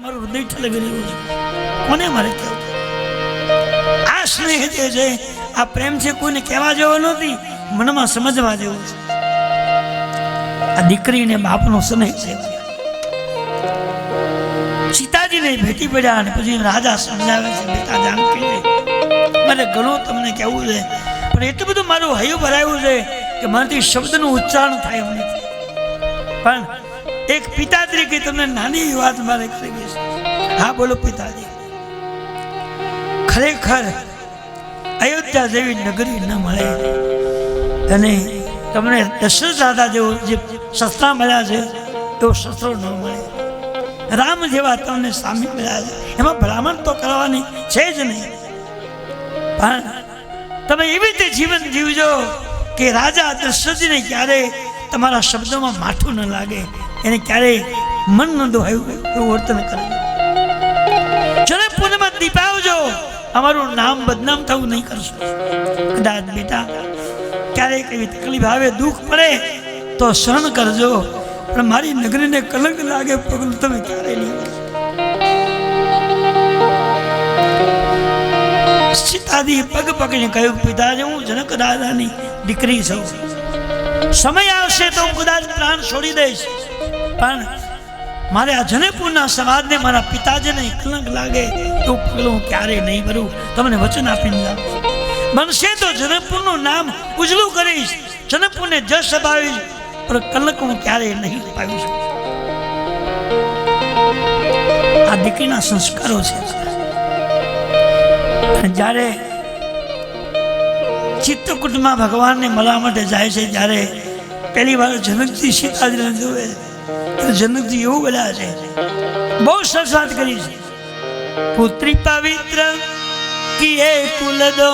મારું હૃદય ઠલવી રહ્યું છે, કોને મારે કહેવું? આ સ્નેહ જે છે, આ પ્રેમ છે, કોઈને કહેવા જેવો નથી, મનમાં સમજવા જેવું છે. આ દીકરીને બાપનો સ્નેહ છે. સીતાજીને ભેટી પડ્યા અને પછી રાજા સમજાવે છે, બેટા જાનકી, મારે ઘણું તમને કહેવું છે, પણ એટલું બધું મારું હૈયું ભરાયું છે કે મારાથી શબ્દનું ઉચ્ચારણ થાય એવું નથી. પણ એક પિતા તરીકે તમને નાની એવી વાત મારે કરવી છે. હા બોલો પિતાજી. ખરેખર અયોધ્યા જેવી નગરી ન મળે અને તમને દશરથ રાજા જેવું જે શસ્ત્ર મળ્યા છે એવો શસ્ત્રો ન મળે. રામ જેવા તમને સ્વામી મળ્યા છે, એમાં ભલામણ તો કરવાની છે જ નહીં. પણ તમે એવી રીતે જીવન જીવજો કે રાજા દશરથજીને ક્યારે તમારા શબ્દોમાં માઠું ન લાગે, એને ક્યારેય મન ન દોહાયું એવું વર્તન કરે. જનકપુરમાં દીપાવજો, અમારું નામ બદનામ થવું નહીં કરશો. કદાચ બેટા ક્યારેક એવી તકલીફ આવે, દુઃખ પડે તો સહન કરજો, પણ મારી નગરીને કલંક લાગે પગલું તમે ક્યારેય નહીં કરશો. સીતાજી પગ પકડીને કહ્યું, પિતાજી હું જનક રાજાની દીકરી છું, સમય આવશે તો હું કદાચ પ્રાણ છોડી દઈશ, પણ મારે આ જનકપુરના સમાજને, મારા પિતાજીને કલંક લાગે તો પગલું હું ક્યારેય નહીં ભરું. તમને વચન આપીને જાઉં, બનશે તો જનકપુરનું નામ ઉજળું કરીશ, જનકપુરને જશ અપાવીશ, પણ કલંક હું ક્યારેય નહીં અપાવીશ. આ દીકરીના સંસ્કારો છે. જ્યારે ચિત્રકૂટમાં ભગવાનને મળવા માટે જાય છે, જ્યારે પહેલી વાર જનકજી સીતાજીને જોવે તો જનકજી એવું બોલ્યા છે, બહુ સરસ વાત કરી છે. પુત્રી પવિત્ર કિએ કુલ દો,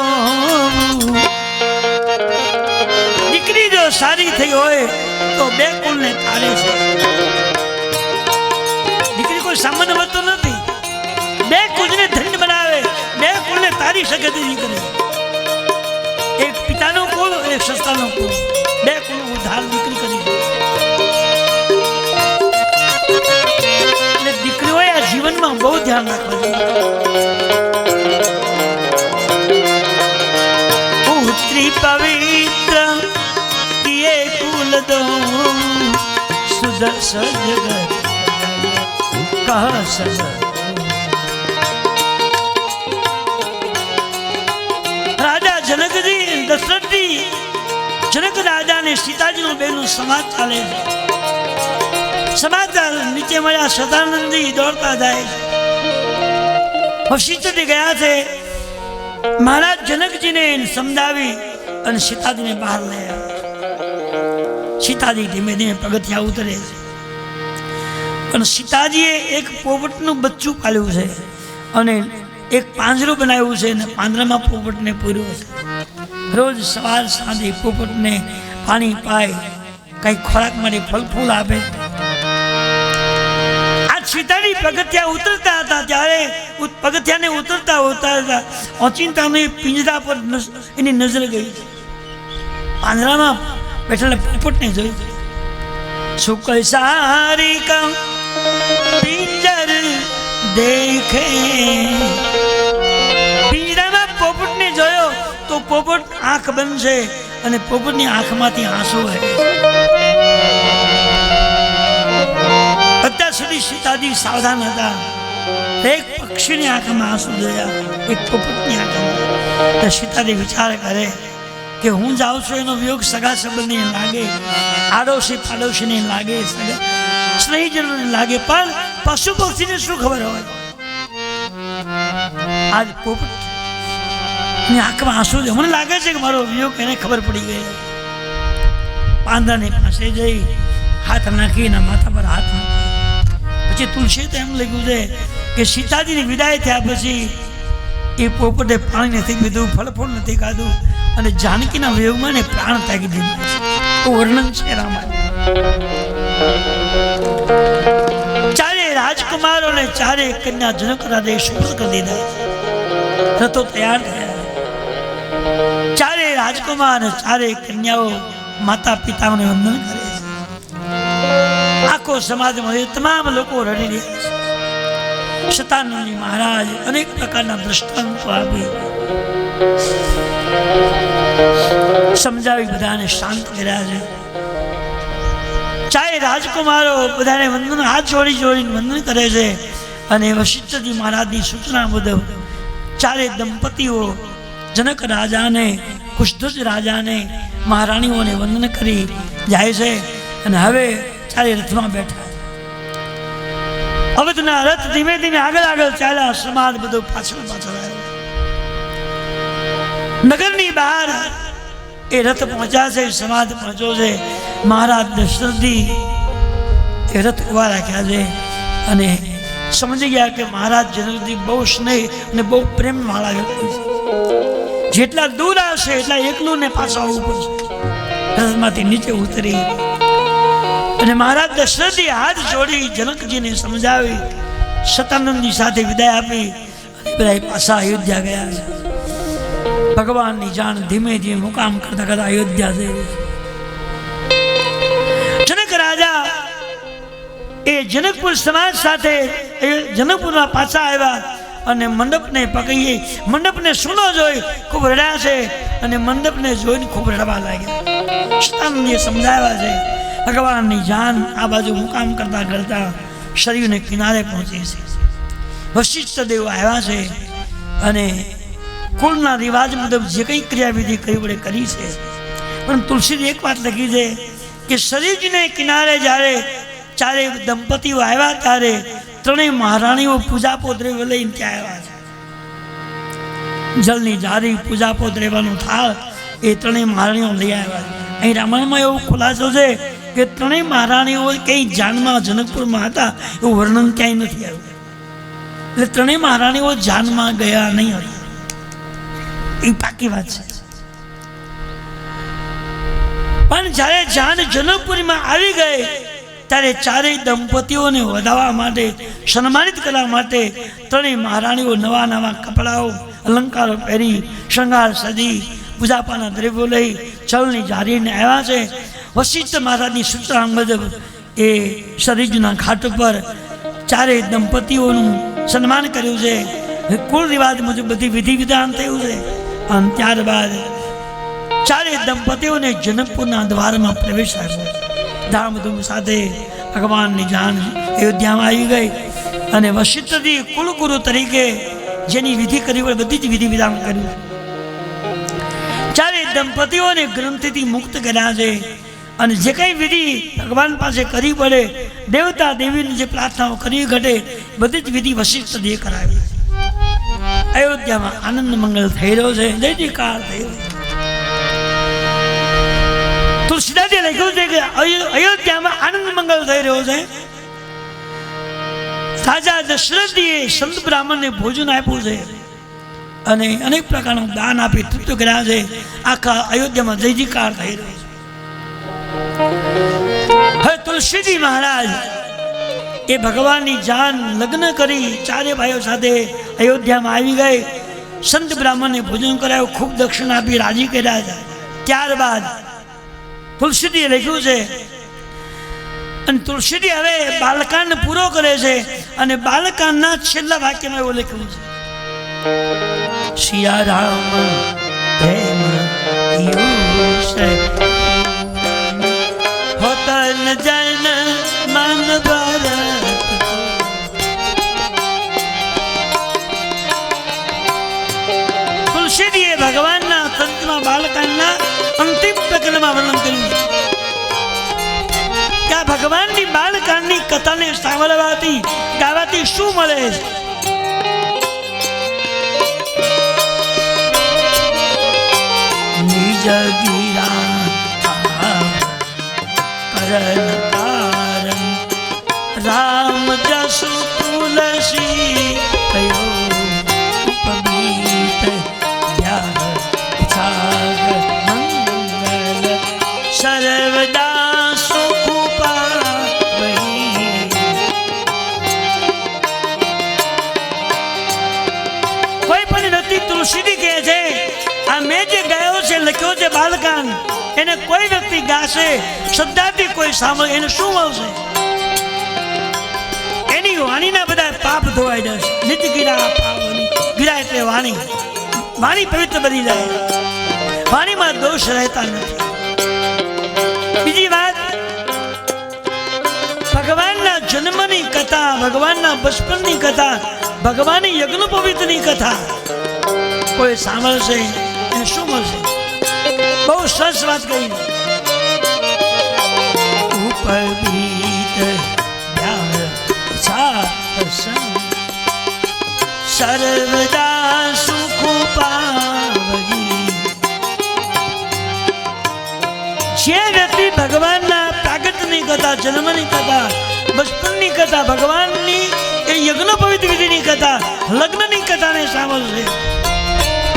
દીકરી જો સારી થઈ હોય તો બે કુલને તારે છે. દીકરી કોઈ સામાન્ય વસ્તુ નથી, બે કુલને ધન્ય બનાવે, બે કુલને તારી શકે તેવી કરે. એક પિતાનો કુલ, એક સસ્તાનો કુલ, બે કુલ ઉદ્ધાર દીકરી કરી. અને દીકરીઓએ આ જીવનમાં બહુ ધ્યાન રાખવું જોઈએ. પુત્રી પવિત્ર કિએ કુલ દો, સુદર્શ જગત કહ સજ. જનકજી દશરથજી, જનક રાજા ને સીતાજીનું બેનું સમાજ ચાલે છે. સમાચાર નીચે મળ્યા, સદાનંદજી દોડતા જાય છે. વશિષ્ઠજી ગયા છે, મહારાજ જનકજીને સમજાવી અને સીતાજીને બહાર લઈ આવ્યા. સીતાજી ધીમે ધીમે પગથિયા ઉતરે છે, પણ સીતાજીએ એક પોપટનું બચ્ચું પાલ્યું છે અને એક પાંજરું બનાવ્યું છે અને પાંજરામાં પોપટને પૂર્યો છે. રોજ સવાર સાંજે પોપટને પાણી પાય, કઈ ખોરાક માટે ફળ ફૂલ આપે. આ સીતાજી પગથિયા ઉતરતા હતા, ત્યારે પગથિયાને ઉતરતા ઉતરતા ઓચિંતાને પિંજરા પર એની નજર ગઈ. પાંજરામાં બેઠેલા પોપટને જોઈ. શુક્લ સારી કા પિંજર દેખે, પિંજરામાં પોપટને જોયો તો પોપટ આંખ બનશે અને પોપટની આંખમાંથી આંસુ વહે. અત્યાર સુધી સીતાજી સાવધાન હતા. એક પક્ષીની આંખમાં આંસુ જોયા, એક પોપટની આંખમાં. સીતાજી વિચાર કરે કે હું જાઉં છું એનો વિયોગ સગા સંબંધીને લાગે, આડોશી પાડોશીને લાગે, સ્નેહીજનોને લાગે, પણ પશુ પક્ષીને શું ખબર હોય. આજ પોપટ ની આંખમાં આંસુ છે. મને લાગે છે કે મારો વિયોગ એને ખબર પડી ગઈ. પાંદડાની પાસે જઈ હાથ નાખીને માથા પર હાથ નાખી. પછી તુલસી તો એમ લખ્યું છે કે સીતાજીની વિદાય થયા પછી એ પોપટે પાણી નથી પીધું, ફળ ફૂલ નથી ખાધું અને જાનકીના વિયોગમાં ને પ્રાણ ત્યાગી દીધું. તો વર્ણન છે રામાયણ. ચારે રાજકુમારો ને ચારે કન્યા જનક રાજાએ સુપર્દ કરી દીધા. રથો તૈયાર થયા. ચારે રાજકુમાર અને ચારે કન્યાઓ માતા પિતાઓને વંદન કરે છે. આખો સમાજમાં તમામ લોકો રડી રહ્યા છે. શતાનંદજી મહારાજ અનેક પ્રકારના દ્રષ્ટાંતો આપી સમજાવી બધાને શાંત કર્યા છે. ચારે રાજકુમારો બધાને વંદન હાથ જોડીને વંદન કરે છે. અને વશિષ્ઠજી મહારાજની સૂચના મુજબ ચારે દંપતીઓ જનક રાજાને, કુશધ્વજ રાજાને, મહારાણીઓને વંદન કરી જાય છે. અને હવે ચારે રથમાં બેઠા. અવધના રથ ધીમે ધીમે આગળ ચાલ્યા. સમાજ બધો પાછળ આવ્યો. નગરની બહાર એ રથ પહોંચ્યા છે. સમાજ પહોંચ્યો છે. મહારાજ દશરથજી એ રથ ઉભા રાખ્યા છે અને સમજી ગયા કે મહારાજ જનકજી બહુ સ્નેહ અને બહુ પ્રેમ વાળા વ્યક્તિ છે. જેટલા દૂર આવશે એટલા એકલું ને પાછા આવવું પડશે. રથમાંથી નીચે ઉતરી અને મહારાજ દશરથજી હાથ જોડી જનકજીને સમજાવી શતાનંદજી સાથે વિદાય આપી અને બધા પાછા અયોધ્યા ગયા છે. ભગવાનની જાણ ધીમે ધીમે મુકામ કરતા કરતા અયોધ્યા જઈ. જનક રાજા એ જનકપુર સમાજ સાથે જનકપુરમાં પાછા આવ્યા અને મંડપને પકડીએ. મંડપને સુનો જોઈ ખૂબ રડ્યા છે અને મંડપને જોઈને ખૂબ રડવા લાગ્યા. શતાનંદજીએ સમજાવ્યા છે ભગવાનની જાન આ બાજુ મુકામ કરતા કરતા શરીરને કિનારે પહોંચી છે. વશિષ્ઠ દેવ આવ્યા છે અને કુળના રિવાજ મુજબ જે કંઈ ક્રિયાવિધિ કરવી પડે કરી છે. પણ તુલસીજી એક વાત લખી છે કે શરીરને કિનારે જ્યારે ચારે દંપતીઓ આવ્યા ત્યારે ત્રણેય મહારાણીઓ પૂજાપો દ્રવ્ય લઈને ત્યાં આવ્યા છે. જલની જારી, પૂજાપો દ્રવ્યનો થાળ એ ત્રણેય મહારાણીઓ લઈ આવ્યા છે. અહીં રામાયણમાં એવો ખુલાસો છે કે ત્રણેય મહારાણીઓ કઈ જાનમાં જનકપુરમાં હતા એવું વર્ણન ક્યાંય નથી આવ્યું. એટલે ત્રણેય મહારાણીઓ જાનમાં ગયા નહીં હતા એ પાકી વાત છે. પણ જ્યારે જાન જનકપુરીમાં આવી ગઈ ત્યારે ચારેય દંપતીઓને વધાવવા માટે, સન્માનિત કરવા માટે ત્રણેય મહારાણીઓ નવા નવા કપડાઓ, અલંકારો પહેરી, શૃંગાર સજી, પૂજાપાના દ્રવ્યો લઈ ચલની જારીને આવ્યા છે. વશિષ્ઠ મહારાજની સૂચના મુજબ એ શરીરના ઘાટ પર ચારેય દંપતીઓનું સન્માન કર્યું છે. કુળ રિવાજ મુજબ બધી વિધિ વિધાન થયું છે. અને ત્યારબાદ ચારેય દંપતીઓને જનકપુરના દ્વારમાં પ્રવેશ આપ્યો. ધામધૂમ સાથે ભગવાનની જાન અયોધ્યામાં આવી ગઈ અને વશિષ્ઠજી કુલગુરુ તરીકે જેની વિધિ કરી હોય બધી જ વિધિ વિધાન કર્યું. ચારે દંપતીઓને ગ્રંથિથી મુક્ત કર્યા છે અને જે કંઈ વિધિ ભગવાન પાસે કરવી પડે, દેવતા દેવીની જે પ્રાર્થનાઓ કરવી ઘટે બધી જ વિધિ વશિષ્ઠજીએ કરાવી. અયોધ્યામાં આનંદ મંગલ થઈ રહ્યો છે. જય જયકાર થઈ રહ્યો છે. તુલસીદાસે લખ્યું છે કે અયોધ્યામાં આનંદ મંગલ થઈ રહ્યો છે. રાજા દશરથજીએ સંત બ્રાહ્મણને ભોજન આપ્યું છે અને અનેક પ્રકારનું દાન આપી તૃપ્ત કર્યા છે. આખા અયોધ્યામાં જય જયકાર થઈ રહ્યો છે. હવે તુલસીજી મહારાજ એ ભગવાનની જાન લગ્ન કરી ચારે ભાઈઓ સાથે અયોધ્યામાં આવી ગઈ. સંત બ્રાહ્મણને ભોજન કરાયું, ખૂબ દક્ષિણા આપી રાજી કર્યા છે. ત્યારબાદ તુલસીજીએ લખ્યું છે અને તુલસીજી હવે બાલકાંડ પૂરો કરે છે અને બાલકાંડના છેલ્લા વાક્યમાં એવું લખ્યું છે સિયા રામ પ્રેમ યુષ હોતન જન મન ભરત. તુલસીજીએ ભગવાનના તંત્રમાં બાલકાંડના અંતિમ પ્રકરણમાં વર્ણન કર્યું કે આ ભગવાનની બાલકાંડની કથાને સાંભળવાથી ગાવાથી શું મળે છે. નિજ ગીરા કરણ કારણ રામ જસુ તુલસી કયો ઉપગીત યાર છાગ મંગલ સર્વદા સુખ પાવહી. કોઈ પણ વ્યક્તિ તુલસીજી કહે છે આ મેં જે ગાયો છે, લખ્યો છે બાલકાંડ, એને કોઈ વ્યક્તિ ગાશે, શ્રદ્ધાથી કોઈ સાંભળે એને શું મળશે? એની વાણીના બધા પાપ ધોવાઈ જશે. નિત ગીરા પાવની, ગીરા એટલે વાણી. વાણી પવિત્ર બની જાય, વાણીમાં દોષ રહેતા નથી. બીજી વાત, ભગવાનના જન્મની કથા, ભગવાનના બચપનની કથા, ભગવાનની યજ્ઞોપવિતની કથા કોઈ સાંભળશે એને શું મળશે? બહુ સરસ વાત કહી. સર્વદા સુખ પાવજી. જે વ્યક્તિ ભગવાનના પ્રાગટ્યની કથા, જન્મની કથા, બચપનની કથા, ભગવાનની એ યજ્ઞોપવિત વિધિની કથા, લગ્નની કથાને સાંભળશે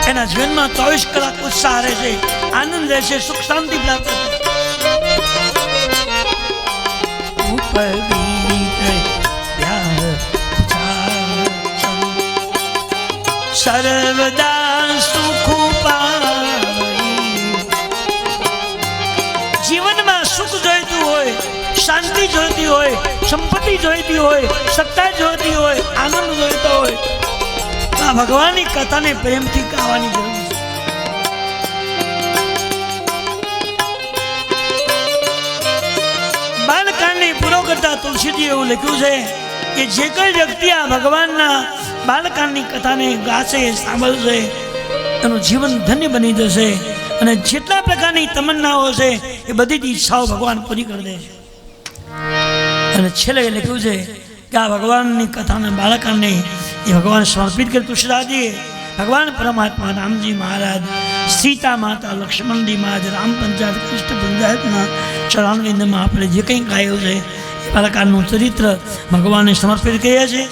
એના જીવનમાં 24 કલાક ઉત્સાહ રહેશે, આનંદ રહેશે, સુખ શાંતિ પ્રાપ્ત થશે. સર્વદા સુખ પાવઈ. જીવનમાં સુખ જોઈતું હોય, શાંતિ જોઈતી હોય, સંપત્તિ જોઈતી હોય, સત્તા જોઈતી હોય, આનંદ જોઈતો હોય, આ ભગવાનની કથાને પ્રેમથી ગાવાની જરૂર છે. બાલકાંડને પૂરો કરતા તુલસીજી એવું લખ્યું છે કે જે કોઈ વ્યક્તિ આ ભગવાનના બાલકાંડની કથાને ગાશે, સાંભળશે, એનું જીવન ધન્ય બની જશે અને જેટલા પ્રકારની તમન્નાઓ છે એ બધી જ ઈચ્છાઓ ભગવાન પૂરી કરી દે છે. અને છેલ્લે લખ્યું છે કે આ ભગવાનની કથાને, બાલકાંડને એ ભગવાન સમર્પિત કરી તુલસીદાસજીએ ભગવાન પરમાત્મા રામજી મહારાજ, સીતા માતા, લક્ષ્મણજી મહારાજ, રામ પંચાયત, કૃષ્ણ પંચાયતના 94 આપણે જે કંઈ ગાયું છે એ બાલકાંડનું ચરિત્ર ભગવાનને સમર્પિત કરીએ છીએ.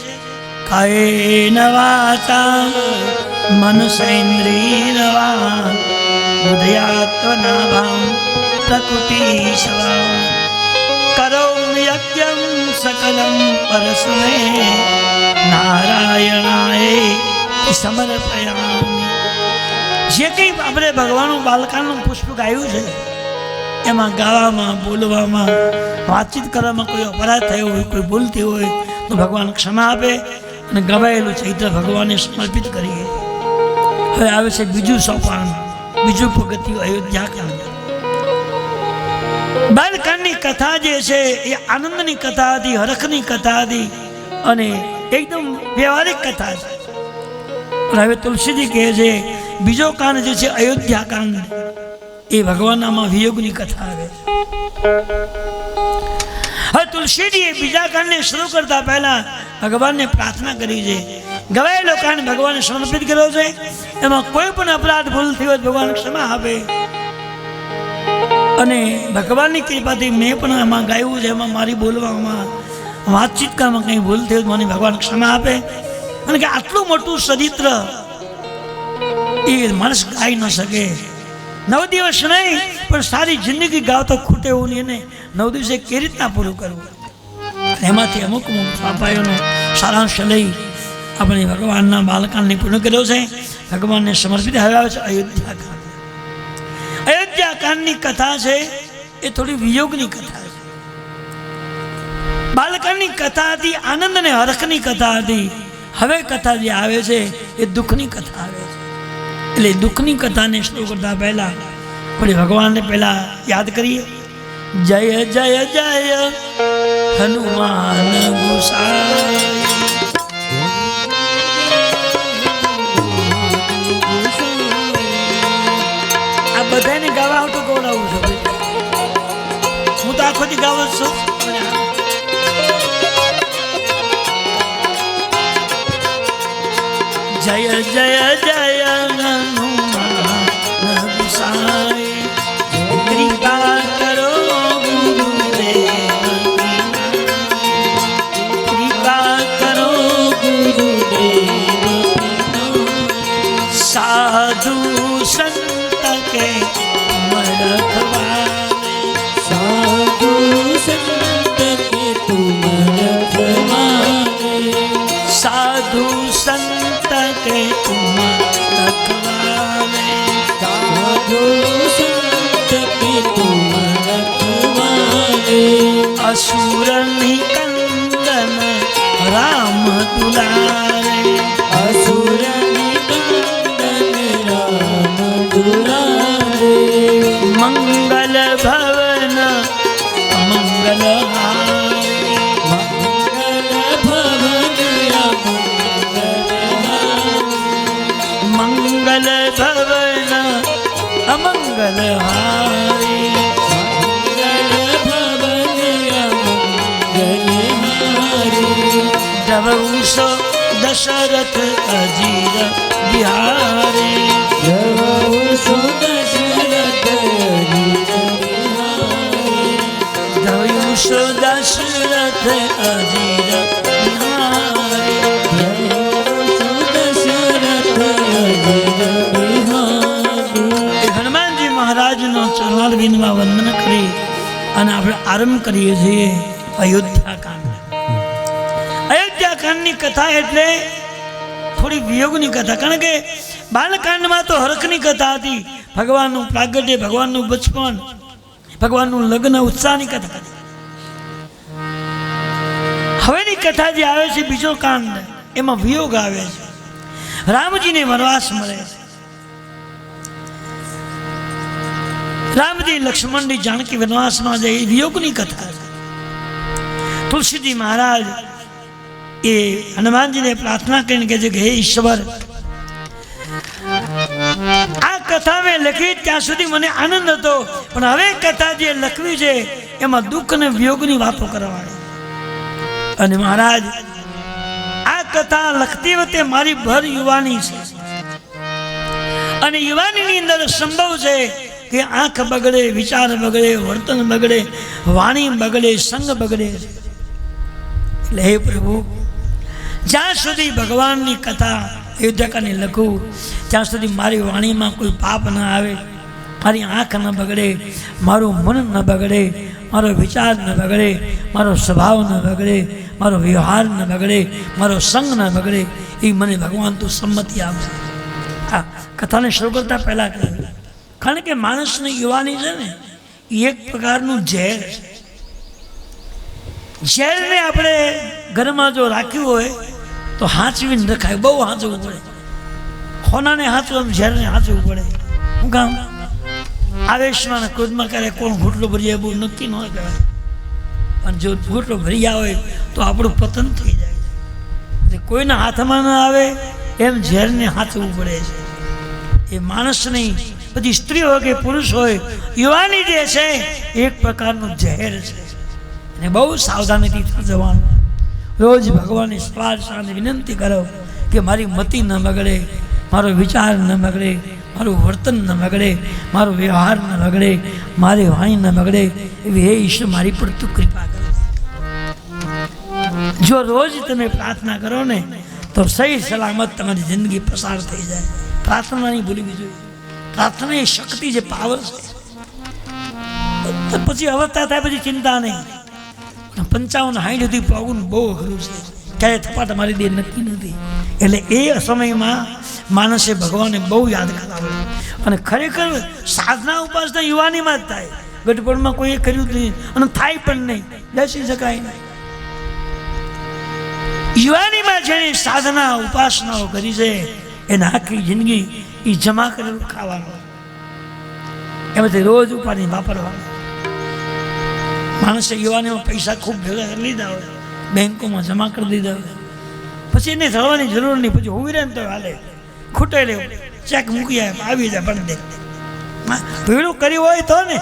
કાયેન વાચા મનસેન્દ્રિયર્વા બુદ્ધ્યાત્મનાભાં પ્રકૃતિ સવા કરોમિ યજ્ઞં સકલં પરસ્મે નારાયણાય સમર્પયામિ. જે કંઈ આપણે ભગવાનનું બાલકાંડનું પુષ્પ ગાયું છે એમાં ગાવામાં, બોલવામાં, વાતચીત કરવામાં કોઈ અપરાધ થયો હોય, કોઈ ભૂલતી હોય તો ભગવાન ક્ષમા આપે અને ગવાયેલું ચૈત્ર ભગવાનને સમર્પિત કરીએ. હવે આવે છે બીજું સોપાન, બીજું પગથિયું, અયોધ્યાકાંડ. બાલકાંડની કથા જે છે એ આનંદની કથા હતી, હરખની કથા હતી અને એકદમ વ્યવહારિક કથા છે. હવે તુલસીજી કહે છે બીજો કાંડ જે છે અયોધ્યાકાંડ, એ ભગવાનનામાં વિયોગની કથા આવે છે. હવે તુલસીજીએ બીજા કાંડને શરૂ કરતા પહેલા ભગવાનને પ્રાર્થના કરી છે. ગવાયેલો કાંડ ભગવાનને સમર્પિત કર્યો છે. એમાં કોઈ પણ અપરાધ ભૂલ થયો હોય ભગવાન ક્ષમા આપે અને ભગવાનની કૃપાથી મેં પણ આમાં ગાયું છે, એમાં મારી બોલવામાં, વાતચીત કરવામાં કંઈ ભૂલ થઈ મને ભગવાન ક્ષમા આપે. અને કે આટલું મોટું ચરિત્ર એ માણસ ગાઈ ન શકે. 9 દિવસ નહીં પણ સારી જિંદગી ગાવ તો ખૂટે એવું નહીં. એને 9 દિવસે કેવી રીતના પૂરું કરવું, એમાંથી અમુક પાપાયોનો સારાંશ લઈ આપણે ભગવાનના બાલકાંડને પૂર્ણ કર્યો છે, ભગવાનને સમર્પિત. હવે આવે છે અયોધ્યાકાંડ. અયોધ્યાકાંડની કથા છે એ થોડી વિયોગની કથા છે. બાલકાંડની કથા હતી, આનંદ અને હરખની કથા હતી. હવે કથા જે આવે છે એ દુઃખની કથા આવે છે. એટલે દુઃખની કથાને શરૂ કરતા પહેલા આપણે ભગવાનને પહેલા યાદ કરીએ. જય જય જય હનુમાન ગુસાઈ. આ બધાને ગાવા આવતું ગૌરાવું છું. હું તો આખો દી ગાવ જ છું. જય જય જય હનુમાન ગુસાઈ. કૃપા કરો ગુરુદેવ, કૃપા કરો ગુરુદેવ. સાધુ સંત કે તુમ રખવાલે, સાધુ સંત કે તુમ રખવાલે, સાધુ સંત કે તુમ રખવાલે, સાધુ સંત કે તુમ રખવાલે. असुर निकंदन દુલારે असुर निकंदन राम दुलारे મંગલ ભવન મંગલ મંગલ ભવન અમંગલ હારી જવઉસો દશરથ અજીર બિહારી જવઉસો દશરથ અજીર હનુમાનજી મહારાજનો ચરણારવિંદમાં વંદન કરી અને આપણે આરંભ કરીએ છીએ અયોધ્યાકાંડ. અયોધ્યાકાંડની કથા એટલે થોડી વિયોગની કથા, કારણ કે બાલકાંડમાં તો હરખની કથા હતી, ભગવાનનું પ્રાગટ્ય, ભગવાનનું બચપન, ભગવાનનું લગ્ન, ઉત્સાહની કથા હતી. હવેની કથા જે આવે છે બીજો કાંડ, એમાં વિયોગ આવે છે. રામજીને વનવાસ મળે છે. રામજી લક્ષ્મણજી જાનકી વનવાસમાં જાય, એ વિયોગની કથા છે. તુલસીજી મહારાજ એ હનુમાનજીને પ્રાર્થના કરીને કહે છે કે હે ઈશ્વર, આ કથા મેં લખી ત્યાં સુધી મને આનંદ હતો, પણ હવે કથા જે લખવી છે એમાં દુઃખ અને વિયોગની વાતો કરવાની. અને મહારાજ, આ કથા લખતી વખતે મારી ભર યુવાની છે, અને યુવાનીની અંદર સંભવ છે કે આંખ બગડે, વિચાર બગડે, વર્તન બગડે, વાણી બગડે, સંગ બગડે. એટલે હે પ્રભુ, જ્યાં સુધી ભગવાનની કથા અયોધ્યાકાંડની લખું ત્યાં સુધી મારી વાણીમાં કોઈ પાપ ન આવે, મારી આંખ ન બગડે, મારું મન ન બગડે, મારો વિચાર ન બગડે, મારો સ્વભાવ ન બગડે, મારો વ્યવહાર ન બગડે, મારો સંગ ન બગડે, એ મને ભગવાન તું સંમતિ આપશે. આ કથાને શરૂ કરતા પહેલાં કહ્યું, કારણ કે માણસની યુવાની છે ને એ એક પ્રકારનું ઝેર છે. ઝેરને આપણે ઘરમાં જો રાખ્યું હોય તો હાંચવીને રખાય, બહુ હાંચવું પડે. હોનાને હાંચવું, ઝેરને હાંચવું પડે. હું કામ? આવેશમાં ક્રોધમાં ક્યારે કોણ ઘૂંટલો ભરી જાય બહુ નક્કી ન કહેવાય, પણ જો ઘૂંટલો ભરી ગયા હોય તો આપણું પતન થઈ જાય. એટલે કોઈના હાથમાં ન આવે એમ ઝેરને હાંચવું પડે છે. એ માણસની, પછી સ્ત્રી હોય કે પુરુષ હોય, યુવાની જે છે એક પ્રકારનું ઝેર છે, અને બહુ સાવધાનીથી જવાનું. રોજ ભગવાનની સવાર સાંજ વિનંતી કરો કે મારી મતિ ન બગડે, મારો વિચાર ન બગડે, મારું વર્તન ન બગડે, મારો વ્યવહાર ન બગડે, મારી વાણી ન બગડે, એવી હે ઈશ્વર મારી પર તું કૃપા કરો. જો રોજ તમે પ્રાર્થના કરો ને તો સહી સલામત તમારી જિંદગી પસાર થઈ જાય. પ્રાર્થના નહીં ભૂલવી જોઈએ. પ્રાર્થના એ શક્તિ છે, પાવર છે. પછી અવસ્થા થાય પછી ચિંતા નહીં. 55-60 સુધી પગું બહુ અઘરું છે, ક્યારે થપાટ મારી દે નક્કી નથી. એટલે એ સમયમાં માણસે ભગવાનને બહુ યાદ કરાવે. અને ખરેખર સાધના ઉપાસના યુવાનીમાં જ થાય, ગઢપણમાં કોઈએ કર્યું જ નહીં અને થાય પણ નહીં, બેસી શકાય નહીં. યુવાનીમાં જેને સાધના ઉપાસનાઓ કરી છે એને આખી જિંદગી એ જમા કરેલું ખાવાનું, એમાંથી રોજ ઉપાડી વાપરવાનું. માણસે યુવાનીમાં પૈસા ખૂબ ભેગા કરી લીધા હોય, બેંકોમાં જમા કરી દીધા હોય, પછી એને થવાની જરૂર નહીં. પછી હોવી રહે ને તો હાલે, ખૂટે લેવું, ચેક મૂકી આવી જાય પણ દે. ભીડું કર્યું હોય તો ને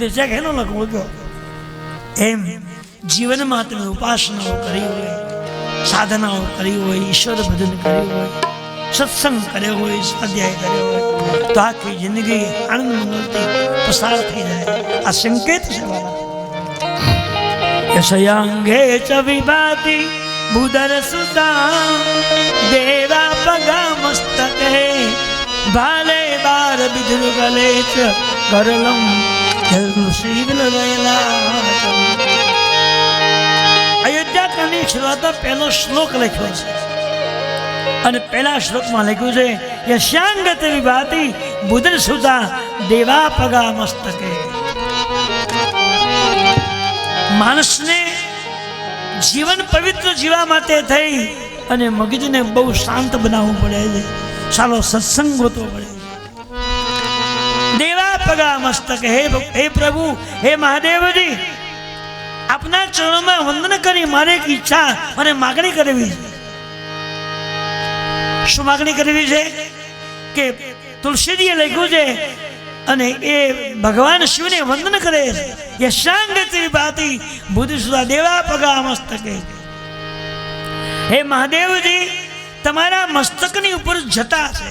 એ ચેક એનો લખવો ગયો. એમ જીવનમાં તમે ઉપાસનાઓ કરી હોય, સાધનાઓ કરી હોય, ઈશ્વર ભજન કર્યું હોય, સત્સંગ કર્યો હોય, સ્વાધ્યાય કર્યો હોય, તો આખી જિંદગી આનંદ મંગલથી પસાર થઈ જાય. આ સંકેત છે વાલા. યશયાંગે ચ વિભાતિ બુદર સુતા દેવા પગા મસ્તકે ભાલે બાર બિધુ ગલે ચ કરલમ શીલ અયોધ્યાકાંડની શરૂઆત પહેલો શ્લોક લખ્યો છે, અને પહેલા શ્લોકમાં લખ્યું છે યશ્યાંગત વિભાતિ બુદર સુતા દેવા પગા મસ્તકે. માણસને જીવન પવિત્ર જીવવા માટે થઈ અને મગજને બહુ શાંત બનાવવું પડે છે, સારો સત્સંગ ગોતવો પડે છે. દેવા પગા મસ્તક, હે પ્રભુ, હે મહાદેવજી, આપના ચરણોમાં વંદન કરી મારે એક ઈચ્છા અને માગણી કરવી છે. શું માગણી કરવી છે? કે તુલસીજીએ લખ્યું છે અને એ ભગવાન શિવને વંદન કરે છે. યશાંગતિ ભાતી બુદ્ધિસુધા દેવા પગા મસ્તકે. હે મહાદેવજી, તમારા મસ્તકની ઉપર જટા છે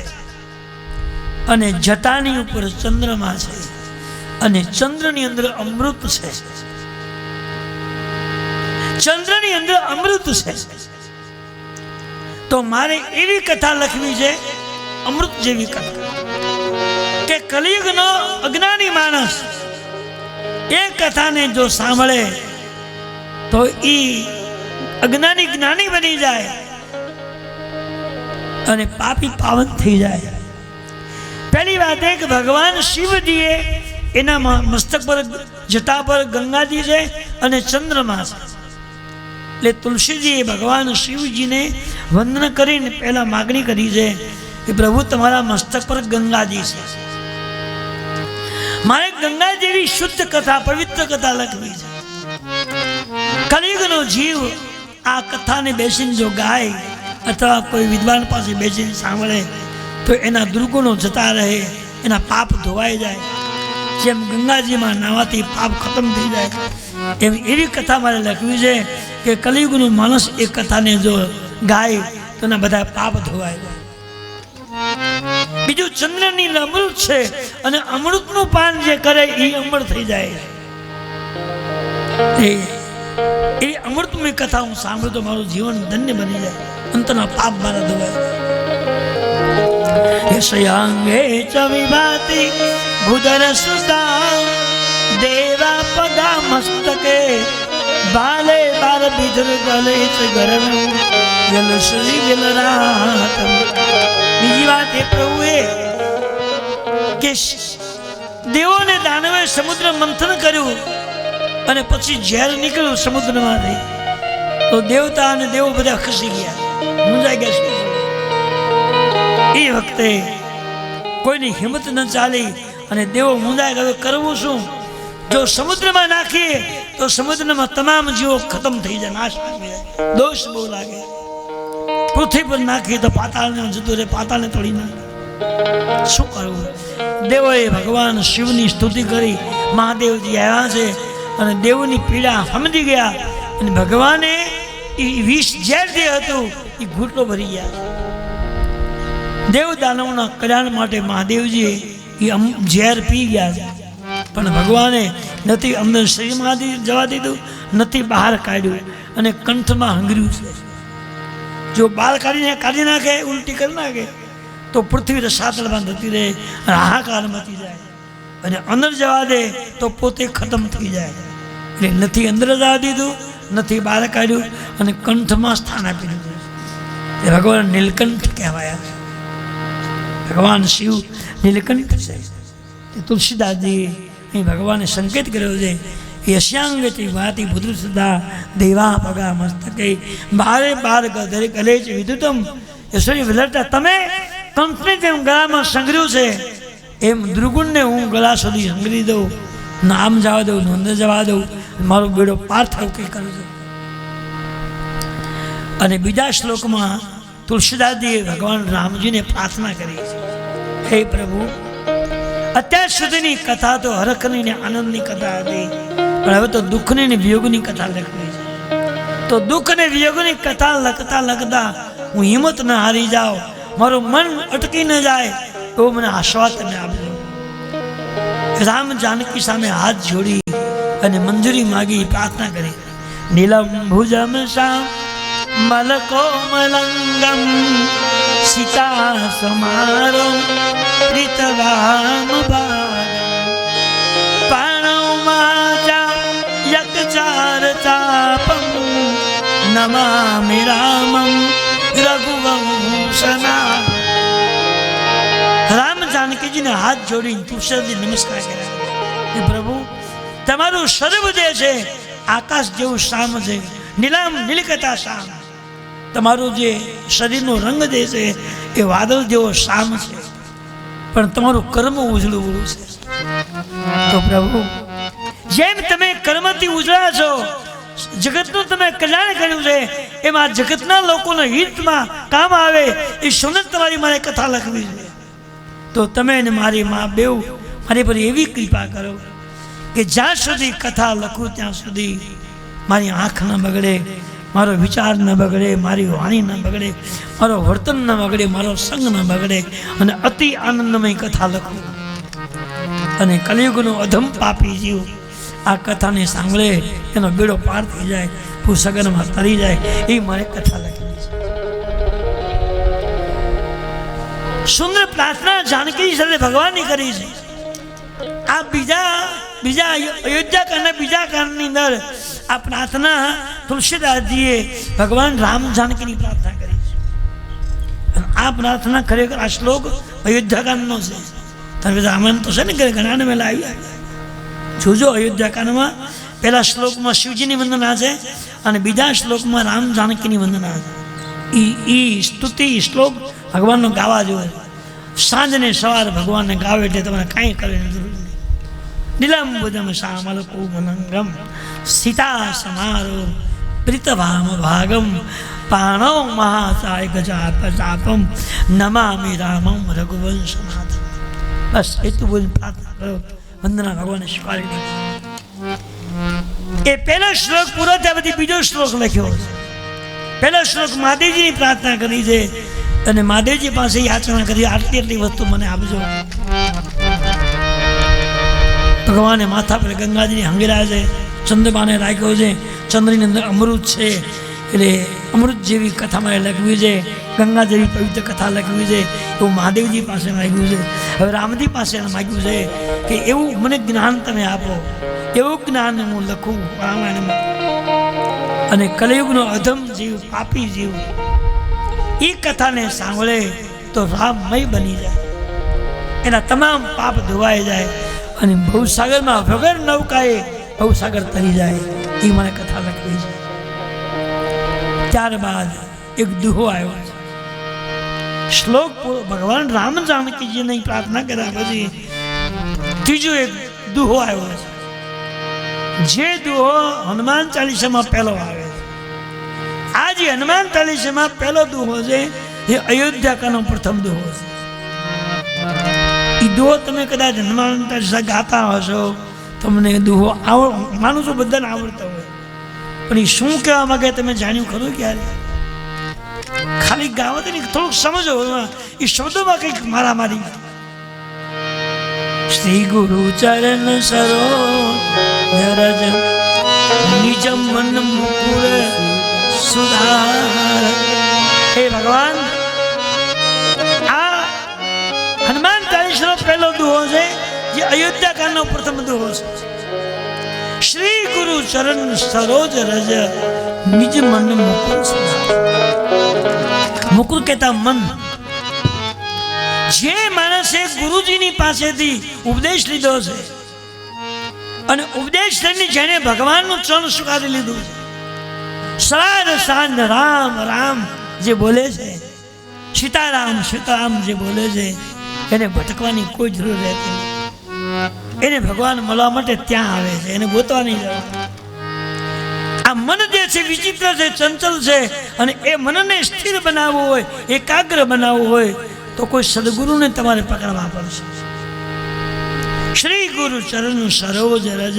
અને જટાની ઉપર ચંદ્રમા છે અને ચંદ્રની અંદર અમૃત છે. ચંદ્રની અંદર અમૃત છે. તો મારે એવી કથા લખવી છે, અમૃત જેવી કથા, કે કલિયુગનો અજ્ઞાની માણસ એ કથાને જો સાંભળે તો એ અજ્ઞાની જ્ઞાની બની જાય અને પાપી પાવન થઈ જાય. પહેલી વાત એ કે ભગવાન શિવજીએ એના મસ્તક પર જટા પર ગંગાજી છે અને ચંદ્રમા છે. એટલે તુલસીજીએ ભગવાન શિવજીને વંદન કરીને પહેલા માગણી કરી છે કે પ્રભુ, તમારા મસ્તક પર ગંગાજી છે, મારે ગંગા જેવી શુદ્ધ કથા, પવિત્ર કથા લખવી છે. કલિયુગનો જીવ આ કથાને બેસીને જો ગાય અથવા કોઈ વિદ્વાન પાસે બેસીને સાંભળે તો એના દુર્ગુણો જતા રહે, એના પાપ ધોવાઈ જાય. જેમ ગંગાજીમાં નાવાથી પાપ ખતમ થઈ જાય, એમ એવી કથા મારે લખવી છે કે કલિયુગનો માણસ એ કથાને જો ગાય તો એના બધા પાપ ધોવાઈ જાય. બીજું, ચંદ્રની અમૃત છે અને અમૃતનું પાન જે કરે એ અમર થઈ જાય. એ અમૃતમય કથા હું સાંભળું તો મારું જીવન ધન્ય બની જાય, અંતના પાપ મારા ધોવાય. યશયાંગે ચ વિભાતિ ભૂધર સુતા દેવા પગા મસ્તકે બાલે બાર બિધર ગલે ચ ગરણ જલ શ્રી જલરાત. બીજી વાત એ પ્રભુએ કે દેવોને દાનવે સમુદ્ર મંથન કર્યું અને પછી ઝેર નીકળ્યું સમુદ્રમાંથી, તો દેવતા અને દેવો બધા ખસી ગયા, મૂંઝાઈ ગયા. એ વખતે કોઈની હિંમત ન ચાલી અને દેવો મૂંઝાઈ ગયો, કરવું શું? જો સમુદ્રમાં નાખીએ તો સમુદ્રમાં તમામ જીવો ખતમ થઈ જાય, નાશ પામી જાય, દોષ બહુ લાગે. પૃથ્વી પર નાખીએ તો પાતાળને જતું રહે, પાતાળને તોડી નાખે. શું કરવું? દેવોએ ભગવાન શિવની સ્તુતિ કરી, મહાદેવજી આવ્યા છે અને દેવોની પીડા સમજી ગયા અને ભગવાને એ વિષ ઝેર જે હતું એ ઘૂંટડો ભરી ગયા. દેવ દાનવના કલ્યાણ માટે મહાદેવજીએ એ ઝેર પી ગયા છે, પણ ભગવાને નથી અંદર શરીરમાં જવા દીધું, નથી બહાર કાઢ્યું અને કંઠમાં હંગર્યું છે. જો બહાર કાઢી નાખે, ઉલટી કરી નાખે તો પૃથ્વી રસાતળમાં જતી રહે, હાહાકાર મચી જાય. અને અંદર જવા દે તો પોતે ખતમ થઈ જાય. એટલે નથી અંદર જવા દીધું, નથી બહાર કાઢ્યું અને કંઠમાં સ્થાન આપી દીધું. એ ભગવાન નીલકંઠ કહેવાયા છે. ભગવાન શિવ નીલકંઠ છે. તે તુલસીદાસજીએ અહીં ભગવાને સંકેત કર્યો છે. યશ્યાંગતિ વાતી ભૂદ્ર સદા દેવા પગા મસ્તકે બારે બાર ગલે જ વિદ્યુતમ. યશોરી વિલરતા તમે કંઠને જેમ ગળામાં સંગ્રહ્યું છે એમ દુર્ગુણને હું ગળા સુધી સંગ્રહી દઉં, નામ જવા દઉં, નોંધ જવા દઉં, મારો બેડો પાર થાવ કંઈ કરું છું. અને બીજા શ્લોકમાં તુલસીદાસજીએ ભગવાન રામજીને પ્રાર્થના કરી છે, હે પ્રભુ, અત્યાર સુધીની કથા તો હરખની ને આનંદની કથા હતી, પણ હવે તો દુઃખની ને વિયોગની કથા લખવી છે. તો દુઃખ અને વિયોગની કથા લખતા લખતા હું હિંમત ન હારી જાઉં, મારું મન અટકી ન જાય, તો મને આશ્વાસ તમે આપજો. રામ જાનકી સામે હાથ જોડી અને મંજૂરી માગી, પ્રાર્થના કરી. નીલમ ભુજમ શ્યામ મલકોમલંગમ સીતા સમારો પ્રીતરામ પાણૌમાચા યકચાર ચાપમ નમામિ રામમ રઘુવંશના. રામ જાનકીજીને હાથ જોડીને તુલસીજી નમસ્કાર કર્યા. પ્રભુ, તમારું સર્વ જે છે આકાશ જેવું શામ છે, નીલમ નીલકતા શામ. તમારું જે શરીરનો રંગ જે છે એ વાદળ જેવો શામ છે, પણ તમારું કર્મ ઉજળું છે. તો પ્રભુ, જેમ તમે કર્મથી ઉજળા છો, જગતનું તમે કલ્યાણ કર્યું છે, એમાં જગતના લોકોના હિતમાં કામ આવે એ સુંદર તમારી મારે કથા લખવી છે. તો તમે અને મારી મા બેઉ મારી પર એવી કૃપા કરો કે જ્યાં સુધી કથા લખું ત્યાં સુધી મારી આંખ ન બગડે, મારો વિચાર ન બગડે, મારી વાણી ન બગડે, મારો વર્તન ન બગડે, મારો સંગ ન બગડે, અને અતિ આનંદમય કથા લખું. અને કલિયુગનો અધમ પાપી જીવ આ કથાને સાંભળે એનો બેડો પાર થઈ જાય, ભૂસગનમાં તરી જાય, એ મારે કથા લખી છે. સુંદર પ્રાર્થના જાનકી સાથે ભગવાનની કરી છે. આ બીજા અયોધ્યા કાંડના બીજા કાંડની અંદર આ પ્રાર્થના તુલસીદાસજીએ ભગવાન રામ જાનકીની પ્રાર્થના કરી છે. અને આ પ્રાર્થના ખરેખર આ શ્લોક અયોધ્યા કાંડનો છે. તમે બધા આનંદ તો છે ને કે ઘણાને મેં લાવી જોજો. અયોધ્યા કાંડમાં પહેલા શ્લોકમાં શિવજીની વંદના છે અને બીજા શ્લોકમાં રામ જાનકીની વંદના છે. એ સ્તુતિ શ્લોક ભગવાનનો ગાવા જોઈએ. સાંજ ને સવાર ભગવાનને ગાવે એટલે તમારે કાંઈ કરવાની જરૂર નહીં. નીલંબુદમ શ્યામલકુ મનંગમ સીતા સમારો પ્રીતભામ ભાગમ પાણો મહાસાય ગજાપમ નમામિ રામમ રઘુવંશનાથ. બસ એટલું બોલ પ્રાર્થના કરો, વંદના ભગવાનને સ્વીકારી લે. એ પહેલો શ્લોક પૂરો થયા પછી બીજો શ્લોક લખ્યો છે. પહેલો શ્લોક મહાદેવજીની પ્રાર્થના કરી છે અને મહાદેવજી પાસે યાચના કરી, આટલી આટલી વસ્તુ મને આપજો. ભગવાને માથા પર ગંગાજીની હંગેરા છે, ચંદ્રમાને રાખ્યો છે, ચંદ્રની અંદર અમૃત છે, એટલે અમૃત જેવી કથા મારે લખવી છે, ગંગા જેવી પવિત્ર કથા લખવી છે, એવું મહાદેવજી પાસે માગ્યું છે. હવે રામજી પાસે માગ્યું છે કે એવું મને જ્ઞાન તમે આપો, એવું જ્ઞાન હું લખું રામાયણમાં. અને કલિયુગનો અધમ જીવ, પાપી જીવ એ કથાને સાંભળે તો રામમય બની જાય, એના તમામ પાપ ધોવાઈ જાય અને ભવસાગરમાં વગર નૌકાએ ભવસાગર તરી જાય. એ મને કથા લખવી છે. ત્યારબાદ એક દુહો આવ્યો છે. શ્લોક ભગવાન રામ જાનકીજીની પ્રાર્થના કર્યા પછી ત્રીજો એક દુહો આવ્યો છે. જે દુહો હનુમાન ચાલીસામાં પહેલો આવે છે. આ જે હનુમાન ચાલીસામાં પહેલો દુહો છે એ અયોધ્યા કાનો પ્રથમ દુહો છે. એ દુહો તમે કદાચ હનુમાન ચાલીસા ગાતા હશો, તમને દુહો માનું છું બધાને આવડતા હોય, પણ એ શું કહેવા માંગે તમે જાણ્યું ખરું ક્યારે? ખાલી ગાવત નહીં, થોડુંક સમજો એ શબ્દોમાં કંઈક મારામારી. શ્રી ગુરુ ચરણ સરોજ નિજ મન મુકુર સુધાર. હે ભગવાન, આ હનુમાન ચાલીસાનો પહેલો દુહો છે, જે અયોધ્યા કાળનો પ્રથમ દુહો છે. શ્રી ગુરુ ચરણ સરોજ રજ નિજ મન મુકુર સુધાર. મુકુર કહેતા મન. જે માણસે ગુરુજીની પાસેથી ઉપદેશ લીધો છે અને ઉપદેશ લઈને જેને ભગવાનનું ચરણ સ્વીકારી લીધું છે, સવાર સાંજ રામ રામ જે બોલે છે, સીતારામ સીતારામ જે બોલે છે, એને ભટકવાની કોઈ જરૂર રહેતી નથી. એને ભગવાન મળવા માટે ત્યાં આવે છે, એને ગોતવાની જરૂર. આ મન જે છે વિચિત્ર છે, ચંચલ છે, અને એ મનને સ્થિર બનાવવું હોય, એકાગ્ર બનાવવું હોય તો કોઈ સદગુરુને તમારે પકડવા પડશે. શ્રી ગુરુ ચરણ સરોજ રજ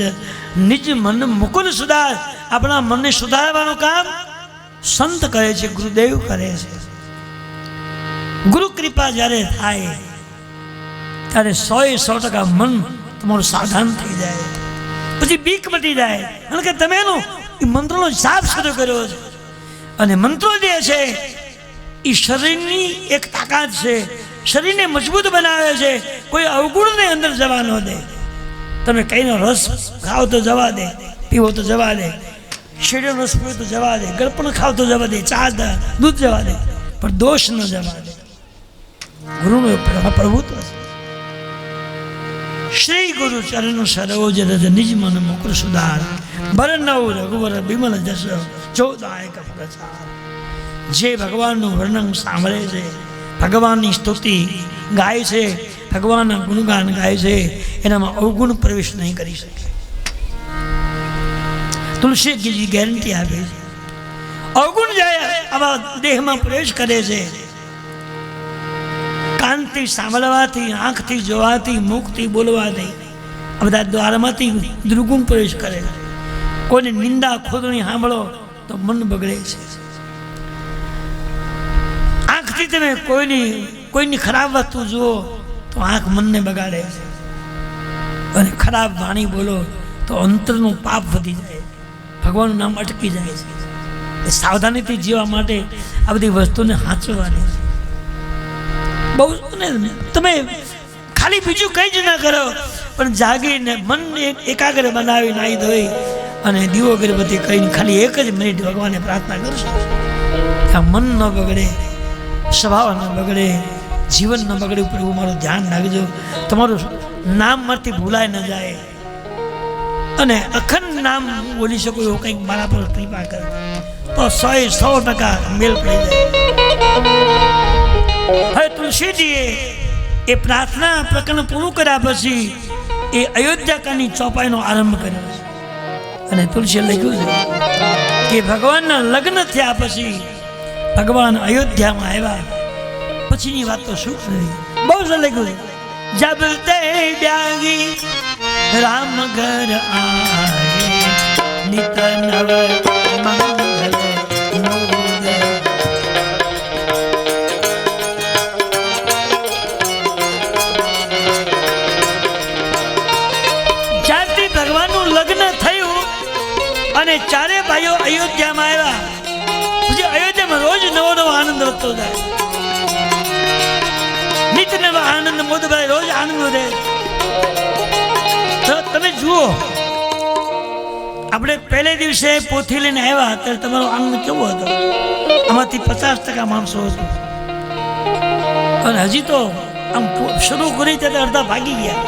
નિજ મન મુકુલ સુધાર. આપણા મનને સુધારવાનું કામ સંત કરે છે, ગુરુદેવ કરે છે. ગુરુ કૃપા જ્યારે થાય ત્યારે 100% મન તમારું સાવધાન થઈ જાય, પછી બીક મટી જાય. કારણ કે તમે એનો એ મંત્રનો જાપ શરૂ કર્યો છે, અને મંત્રો જે છે એ શરીરની એક તાકાત છે, શરીરને મજબૂત બનાવે છે. કોઈ અવગુણને અંદર જવા ન દે. તમે કઈનો રસ ખાઓ તો જવા દે, પીવો તો જવા દે, શેરડીનો રસ પીવો તો જવા દે, ગળપણ ખાવ તો જવા દે, ચા દૂધ જવા દે, પણ દોષ ન જવા દે. ગુરુનું પ્રભુત્વ છે. શ્રી ગુરુ ચરણ સરોજ રજ નિજ મન મુકુર સુધાર. ભરનવ રઘુવર બિમલ જસ જોદાયક પ્રચાર. જે ભગવાનનું વર્ણન સાંભળે છે, ભગવાનની સ્તુતિ ગાય છે, ભગવાનના ગુણગાન ગાય છે, એનામાં અવગુણ પ્રવેશ નહીં કરી શકે. તુલસીજી ગેરંટી આપે છે. અવગુણ જાય આવા દેહમાં પ્રવેશ કરે છે, કાનથી સાંભળવાથી, આંખથી જોવાથી, મુખથી બોલવાથી, આ બધા દ્વારમાંથી દુર્ગુણ પ્રવેશ કરે છે. કોઈની નિંદા ખોદણી સાંભળો તો મન બગડે છે. આંખથી તમે કોઈની ખરાબ વસ્તુ જુઓ તો આંખ મનને બગાડે છે, અને ખરાબ વાણી બોલો તો અંતરનું પાપ વધી જાય, ભગવાનનું નામ અટકી જાય છે. સાવધાનીથી જીવવા માટે આ બધી વસ્તુને સાચવવાની છે. બહુ તમે ખાલી બીજું કંઈ જ ના કરો, પણ જાગીને મનને એકાગ્ર બનાવી નાહી ધોઈ અને દીવો અગરબત્તી કરીને ખાલી એક જ મિનિટ ભગવાનને પ્રાર્થના કરશો, ત્યાં મન ન બગડે, સ્વભાવ ન બગડે, જીવન ન બગડે. ઉપર એવું મારું ધ્યાન રાખજો, તમારું નામ મારથી ભૂલાય ન જાય, અને અખંડ નામ બોલી શકો એવું કંઈક મારા પર કૃપા કરે તો 100% મેલ પડી જાય. હવે તુલસીજીએ એ પ્રાર્થના પ્રકરણ પૂરું કર્યા પછી એ અયોધ્યાકાની ચોપાઈનો આરંભ કર્યો છે. અને તુલસીએ લખ્યું છે કે ભગવાનના લગ્ન થયા પછી ભગવાન અયોધ્યામાં આવ્યા પછીની વાત તો શું કરી, બહુ સરસ લખ્યું છે. જબ તે ब्यागी राम घर आए नित नव मंगल मूल. જ્યારથી ભગવાનનું લગ્ન થયું અને ચારે ભાઈઓ અયોધ્યામાં આવ્યા પછી અયોધ્યામાં રોજ નવો નવો આનંદ વધતો જાય. નિત્ય નવો આનંદ મોદભાઈ રોજ આનંદ વધે. તો તમે જુઓ, આપણે પહેલે દિવસે પોથી લઈને આવ્યા ત્યારે તમારો આનંદ કેવો હતો? આમાંથી 50% માણસો હતું, અને હજી તો આમ શરૂ કરી ત્યારે અડધા ભાગી ગયા.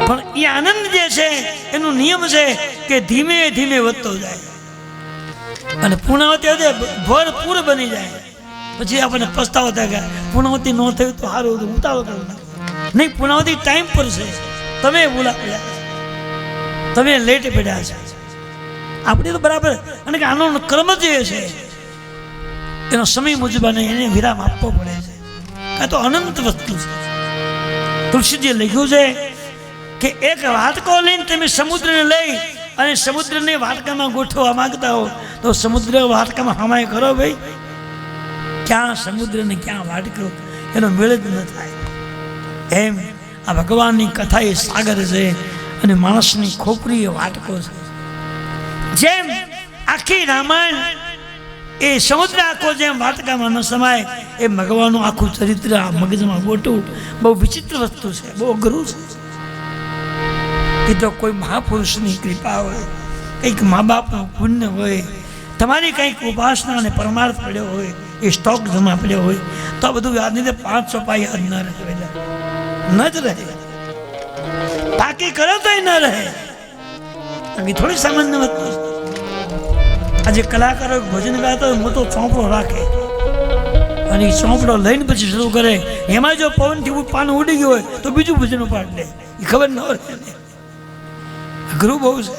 પણ એ આનંદ જે છે એનો નિયમ છે કે ધીમે ધીમે વધતો જાય, અને પૂર્ણાવતી વધે ભરપૂર બની જાય. પછી આપણને પસ્તાવો થાય કે પૂર્ણાવતી ન થયું તો સારું હતું, ઉતાવળ કરવું નહીં. પૂર્ણાવતી ટાઈમ પર છે, તમે ભૂલા પડ્યા, તમે લેટ પડ્યા છે. આપણે તો બરાબર, અને કે આનો કર્મ જે છે એનો સમય મુજબ એને વિરામ આપવો પડે છે. આ તો અનંત વસ્તુ છે. તુલસીજીએ લખ્યું છે કે એક વાટકો લઈને તમે સમુદ્રને લઈ અને સમુદ્રને વાટકામાં ગોઠવવા માંગતા હો તો સમુદ્ર વાટકામાં હમાય કરો ભાઈ. ક્યાં સમુદ્ર ને ક્યાં વાટકો એનો મેળ જ ન થાય. એમ આ ભગવાનની કથા એ સાગર છે અને માણસની ખોપરી એ વાટકો છે. જેમ આખી રામાયણ એ સમુદ્ર આખો જેમ વાટકામાં ન સમાય એ ભગવાનનું આખું ચરિત્ર આ મગજમાં ગોઠવું બહુ વિચિત્ર વસ્તુ છે, બહુ અઘરું છે. એ તો કોઈ મહાપુરુષની કૃપા હોય, કંઈક મા બાપનું પુણ્ય હોય, તમારી કંઈક ઉપાસના અને પરમાર્થ પડ્યો હોય, એ સ્ટોક જમા પડ્યો હોય તો આ બધું યાદ નહીં. 5 ચોપા યાદ ન રહે, ન જ રહે. બાકી કરે તો ન રહે. થોડી સામાન્ય વાત. આજે કલાકારો ભજન ગાતા હોય મોટો ચોપડો રાખે અને એ ચોપડો લઈને પછી શરૂ કરે. એમાં જો પવનથી પાન ઉડી ગયું હોય તો બીજું ભજન ઉપાડ લે, એ ખબર ન રહે. અઘરું બહુ છે.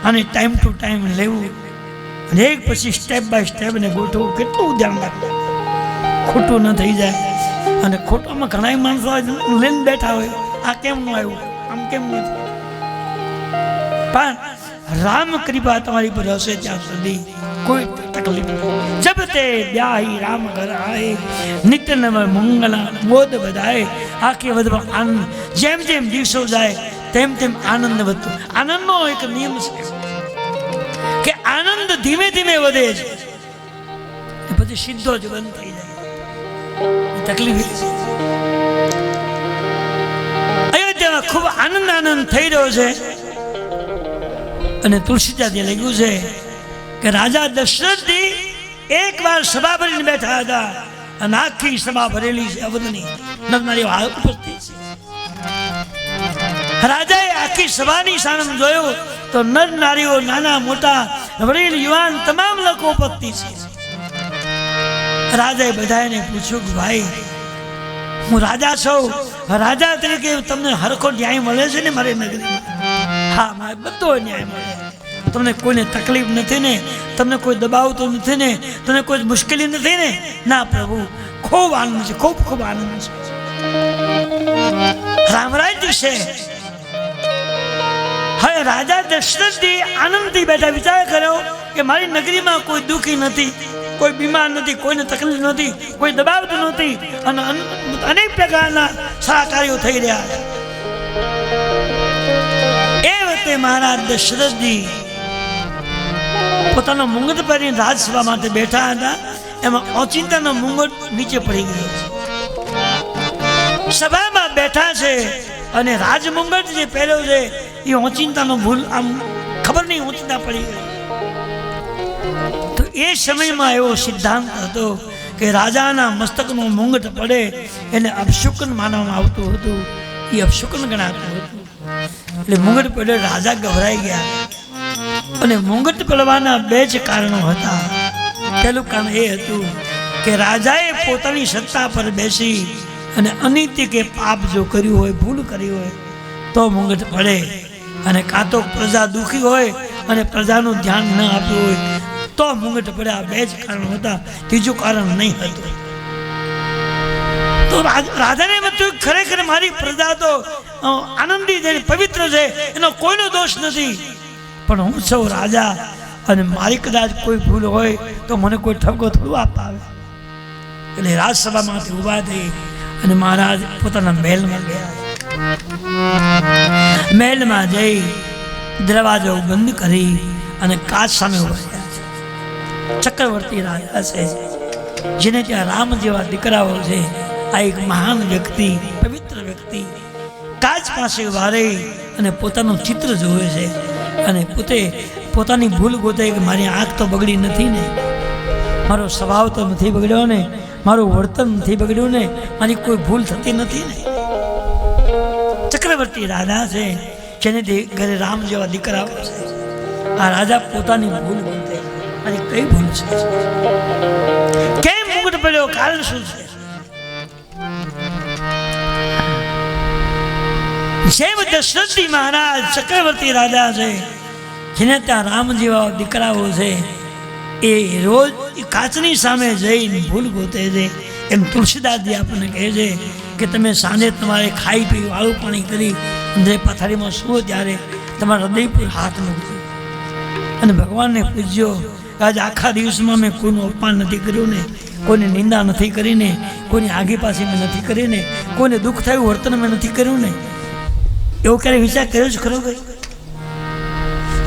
અને ટાઈમ ટુ ટાઈમ લેવું અને એક પછી સ્ટેપ બાય સ્ટેપ ને ગોઠવું, કેટલું ધ્યાન રાખવું ખોટું ન થઈ જાય. અને ખોટામાં ઘણા માણસો લઈને બેઠા હોય, આ કેમ ન આવ્યું, આમ કેમ નથી. પણ રામ કૃપા તમારી પર હશે ત્યાં સુધી કોઈ તકલીફ નહીં. જબ તે બ્યાહી રામ ઘર આए નિત્ય નવ મંગલ મોદ બધાય. આખી વધમાં આનંદ, જેમ જેમ દિવસો જાય તેમ તેમ આનંદ વધતો. આનંદનો એક નિયમ છે કે આનંદ ધીમે ધીમે વધે છે, પછી સીધો જ બંધ થઈ જાય. તકલીફ છે. અયોધ્યામાં ખૂબ આનંદ થઈ રહ્યો છે. અને તુલસીદાસે લખ્યું છે કે રાજા દશરથજી એક વાર સભા ભરીને બેઠા હતા અને આખી સભા ભરેલી છે અવધની નરનારીઓ ઉપસ્થિત છે. રાજાએ આખી સભાની સામે જોયું તો નર નારીઓ, નાના મોટા, વડીલ યુવાન તમામ લોકો ઉપસ્થિત છે. રાજાએ બધાને પૂછ્યું કે ભાઈ હું રાજા છું, રાજા તરીકે તમને હરખો ન્યાય મળે છે ને મારી નગરીમાં? હા, મારે બધો ન્યાય મળે. તમને કોઈને તકલીફ નથી ને? તમને કોઈ દબાવતું નથી ને? તમને કોઈ મુશ્કેલી નથી ને? ના પ્રભુ, ખૂબ આનંદ છે, ખૂબ ખૂબ આનંદ છે. રામરાજ્ય છે. હવે રાજા દશરથજી આનંદથી બેઠા વિચાર કર્યો કે મારી નગરીમાં કોઈ દુઃખી નથી, કોઈ બીમાર નથી, કોઈને તકલીફ નથી, કોઈ દબાવતું નથી, અને અનેક પ્રકારના સારા કાર્યો થઈ રહ્યા છે. એ વખતે મહારાજ દશરથજી પોતાનો મુંગટ પહેરીને રાજસભા માટે બેઠા હતા. એમાં ઓચિંતાનો મુંગટ નીચે પડી ગયો છે. સભામાં બેઠા છે અને રાજમુંગટ જે પહેર્યો છે એ ઓચિંતાનો ભૂલ આમ ખબર નહીં ઓચિંતા પડી ગઈ. તો એ સમયમાં એવો સિદ્ધાંત હતો કે રાજાના મસ્તકનો મુંગટ પડે એને અપશુકન માનવામાં આવતું હતું. એ અપશુકન ગણાતું હતું. એટલે મુંગટ પડે રાજા ગભરાઈ ગયા. અને મુંગટ પડવાના બે જ કારણો હતા. પહેલું કારણ એ હતું કે રાજાએ પોતાની સત્તા પર બેસી અને અનીતિ કે પાપ જો કર્યું હોય, ભૂલ કરી હોય તો મુંગટ પડે. અને કાં તો પ્રજા દુઃખી હોય અને પ્રજાનું ધ્યાન ન આપ્યું હોય તો મુંગટ પડે. આ બે જ કારણ હતા, ત્રીજું કારણ નહીં હતું. તો રાજાને મતું ખરેખર મારી પ્રજા તો આનંદી છે, પવિત્ર છે, એનો કોઈનો દોષ નથી, પણ હું છું રાજા અને મારી કદાચ કોઈ ભૂલ હોય તો મને કોઈ ઠપકો થોડું આપવા આવે. એટલે રાજસભામાંથી ઊભા થઈ અને મહારાજ પોતાના મહેલમાં ગયા. મહેલમાં જઈ દરવાજો બંધ કરી અને કાચ સામે ઉભા રહ્યા છે. ચક્રવર્તી રાજા છે, જેને ત્યાં રામ જેવા દીકરાઓ છે. આ એક મહાન વ્યક્તિ, પવિત્ર વ્યક્તિ કાચ પાસે ઉભા રહી અને પોતાનું ચિત્ર જોવે છે અને પોતે પોતાની ભૂલ ગોતે કે મારી આંખ તો બગડી નથી ને, મારો સ્વભાવ તો નથી બગડ્યો ને, મારું વર્તન નથી બગડ્યું ને, મારી કોઈ ભૂલ થતી નથી ને. ચક્રવર્તી રાજા છે, જેને ઘરે રામ જેવા દીકરાઓ છે. આ રાજા પોતાની ભૂલ ગોતે, મારી કઈ ભૂલ છે, કેમ મુંગટ પડ્યો, કારણ શું છે? જેમ દશરથજી મહારાજ ચક્રવર્તી રાજા છે, જેને ત્યાં રામ જેવા દીકરાઓ છે, એ રોજ કાચની સામે જઈને ભૂલ ગોતે છે. એમ તુલસીદાસજી આપણને કહે છે કે તમે સાંજે તમારે ખાઈ પી વાળું પાણી કરી અંદર પથારીમાં સુવો ત્યારે તમારા હૃદય પર હાથ મૂકજો અને ભગવાનને પૂજ્યો. આજ આખા દિવસમાં મેં કોઈનું અપમાન નથી કર્યું ને, કોઈની નિંદા નથી કરીને, કોઈની આગી પાછી મેં નથી કરીને, કોઈને દુઃખ થયું વર્તન મેં નથી કર્યું ને. એવો ક્યારે વિચાર કર્યો જ ખરો? ભાઈ,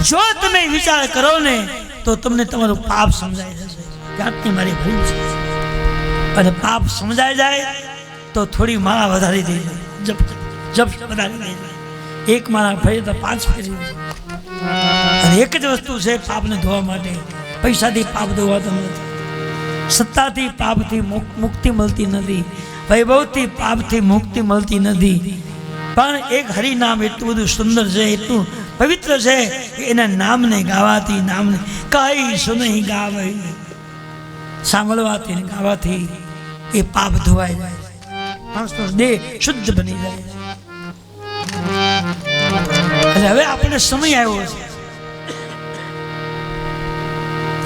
જો તમે વિચાર કરો ને તો તમને તમારું પાપ સમજાઈ જશે કે આટલી મારી ભૂલ છે. અને પાપ સમજાઈ જાય તો થોડી માળા વધારી દઈ જાય, જપ વધારી દઈ જાય. એક માળા ફરી તો 5 ફેરી. અને એક જ વસ્તુ છે પાપને ધોવા માટે. પૈસાથી પાપ ધોવાતો નથી, સત્તાથી પાપથી મુક્તિ મળતી નથી, વૈભવથી પાપથી મુક્તિ મળતી નથી. પણ એક હરિનામ એટલું બધું સુંદર છે, એટલું પવિત્ર છે કે એના નામને ગાવાથી, નામને કઈ સુનહી ગાવે, સાંભળવાથી ગાવાથી એ પાપ ધોવાઈ જાય, માણસનો દેહ શુદ્ધ બની જાય. એટલે હવે આપણે સમય આવ્યો છે.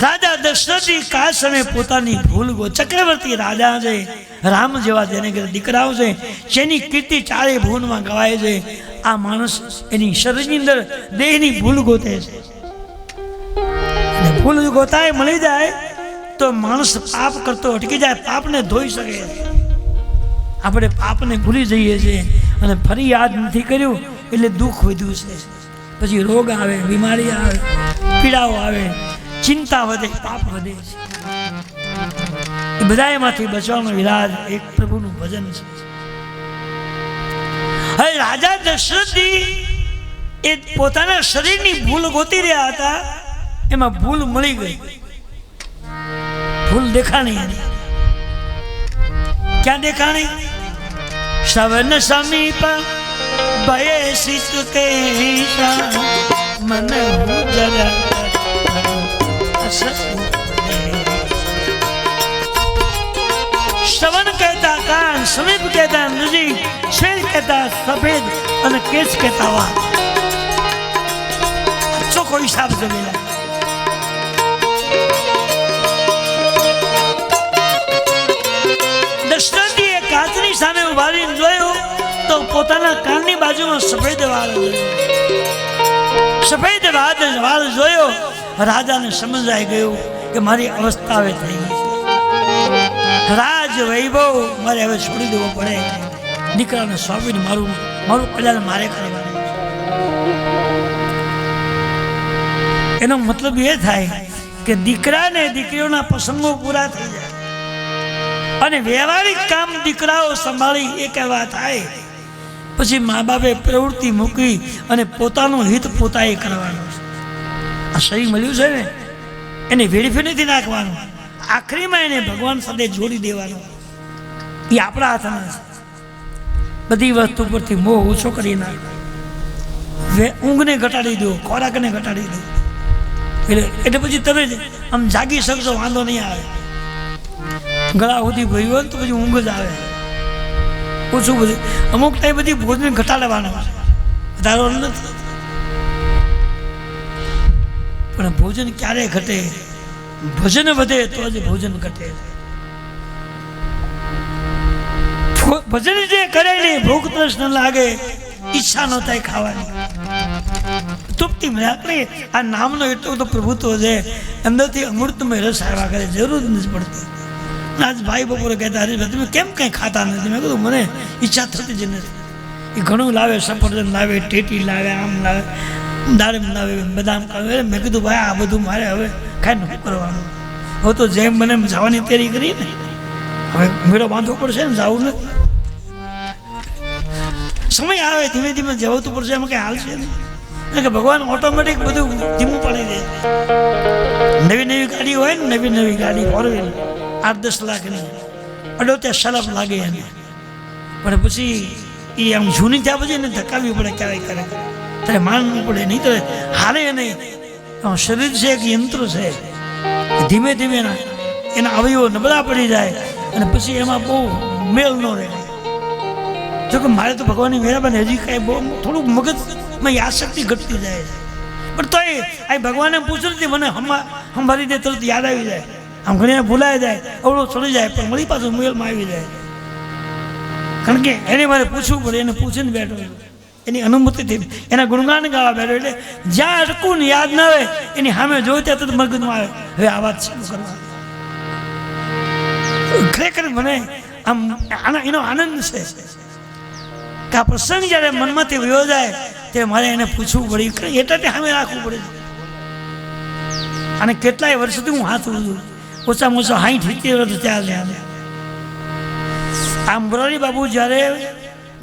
રાજા દશરથજી કા સમય પોતાની ભૂલ ચક્રવર્તી રાજા છે, રામ જેવા જેને દીકરાઓ છે, જેની કીર્તિ ચારે ભુવનમાં ગવાય છે. આ માણસ એની શરીરની અંદર દેહની ભૂલ ગોતે છે. અને ભૂલ ગોતાય મળી જાય તો માણસ પાપ કરતો અટકી જાય, પાપને ધોઈ શકે. આપણે પાપને ભૂલી જઈએ છીએ અને ફરી યાદ નથી કર્યું એટલે દુઃખ વધ્યું છે. પછી રોગ આવે, બીમારી આવે, પીડાઓ આવે, ચિંતા વધે, પાપ વધે છે. એ બધા એમાંથી બચવાનો ઈલાજ એક પ્રભુનું ભજન છે. હવે રાજા દશરથજી એ પોતાના શરીરની ભૂલ ગોતી રહ્યા હતા, એમાં ભૂલ મળી ગઈ. ભૂલ દેખાણી. ક્યાં દેખાણી? શ્રવણ સમીપ ભય શિત કે મન સમીપ કહેતા નજીક, શ્વેત કહેતા સફેદ અને કેચ કહેતા વા. ચોખ્ખો હિસાબ જોયેલા. દશરથજીએ કાચની સામે ઉભા રહીને જોયું તો પોતાના કાનની બાજુમાં સફેદ વાળ જોયો. સફેદ વાળ જોયો. રાજાને સમજાઈ ગયું કે મારી અવસ્થા હવે થઈ ગઈ છે. રાજ વૈભવ મારે હવે છોડી દેવો પડે. દીકરાને સોંપીને મારું કલ્યાણ મારે કરવાનું. એનો મતલબ એ થાય કે દીકરાને દીકરીઓના પ્રસંગો પૂરા થઈ જાય અને વ્યવહારિક કામ દીકરાઓ સંભાળી એ કહેવા થાય. પછી મા બાપે પ્રવૃત્તિ મૂકી અને પોતાનું હિત પોતાએ કરવાનું. આ શરીર મળ્યું છે ને એને વેડફી નથી નાખવાનું. આખરીમાં એને ભગવાન સાથે જોડી દેવાનું. એ આપણા હાથમાં છે. બધી વસ્તુ પરથી મોહ ઓછો કરી નાખો. ઊંઘને ઘટાડી દો, ખોરાકને ઘટાડી દો. એટલે પછી તમે આમ જાગી શકશો, વાંધો નહીં આવે. ગળા સુધી ભર્યું હોય તો પછી ઊંઘ જ આવે. ઓછું બધું અમુક ટાઈમ બધી ભોજન ઘટાડવાનું વધારો નથી. પણ ભોજન ક્યારે ઘટે? ભજન વધે તો જ ભોજન ઘટે. ભજન જે કરે ને ભૂખ તરસ ન લાગે, ઈચ્છા ન થાય ખાવાની, તૃપ્તિ મળે. આ નામનો એટલો બધો પ્રભુત્વ છે, અંદરથી અમૃતમય રસ આવ્યા કરે, જરૂર નથી પડતી. આજ ભાઈ બપોરે કહેતા હરીશભાઈ તમે કેમ કંઈ ખાતા નથી? મેં કીધું મને ઈચ્છા થતી જ નથી. એ ઘણું લાવે, સફરજન લાવે, ટેટી લાવે, આમ લાવે, દાડમ લાવે, બદામ લાવે. મેં કીધું ભાઈ આ બધું મારે હવે ખાઈને શું કરવાનું? હવે તો જેમ મને જવાની તૈયારી કરી ને, હવે મેળો બાંધવો પડશે ને, જવું નથી. સમય આવે ધીમે ધીમે જવું પડશે, એમાં કંઈ હાલશે નહીં. કે ભગવાન ઓટોમેટિક બધું ધીમું પાડી દે. નવી નવી ગાડી હોય ને, નવી નવી ગાડી ફોર વ્હીલ 8-10 લાખની 78 શરફ લાગે એને. પણ પછી એ આમ જૂની થયા પછી એને ધકાવવી પડે ક્યારેક ક્યારેક. ત્યારે માનવું પડે, નહીં તો હારે નહીં. શરીર છે એક યંત્ર છે, ધીમે ધીમે એના અવયવો નબળા પડી જાય અને પછી એમાં બહુ મેળ ન રહે. જોકે મારે તો ભગવાનની મહેરબાની હજી કાંઈ બહુ થોડુંક મગજમાં યાદશક્તિ ઘટતી જાય છે. પણ તોય આ ભગવાનને પૂછ્યું નથી, મને સંભાળી દે તરત યાદ આવી જાય. આમ ઘણી ભૂલાઈ જાય, અવળો ચડી જાય, પણ મળી પાછું મેળમાં આવી જાય. કારણ કે એને મારે પૂછવું પડે. એને પૂછીને બેઠો, એની અનુમતિથી એના ગુણગાન ગાવા બેઠો. એટલે જ્યાં અટકું ને યાદ ના આવે એની સામે જોઈ ત્યાં તો મગજમાં આવે હવે આ વાત શું કરવા. ખરેખર મને આમ એનો આનંદ છે કે આ પ્રસંગ જ્યારે મનમાંથી વયો જાય ત્યારે મારે એને પૂછવું પડે, એટલે સામે રાખવું પડે. અને કેટલાય વર્ષથી હું હાથ ઉડું, ઓછામાં ઓછા 60-70 વર્ષ ત્યાં. આ મોરારી બાબુ જ્યારે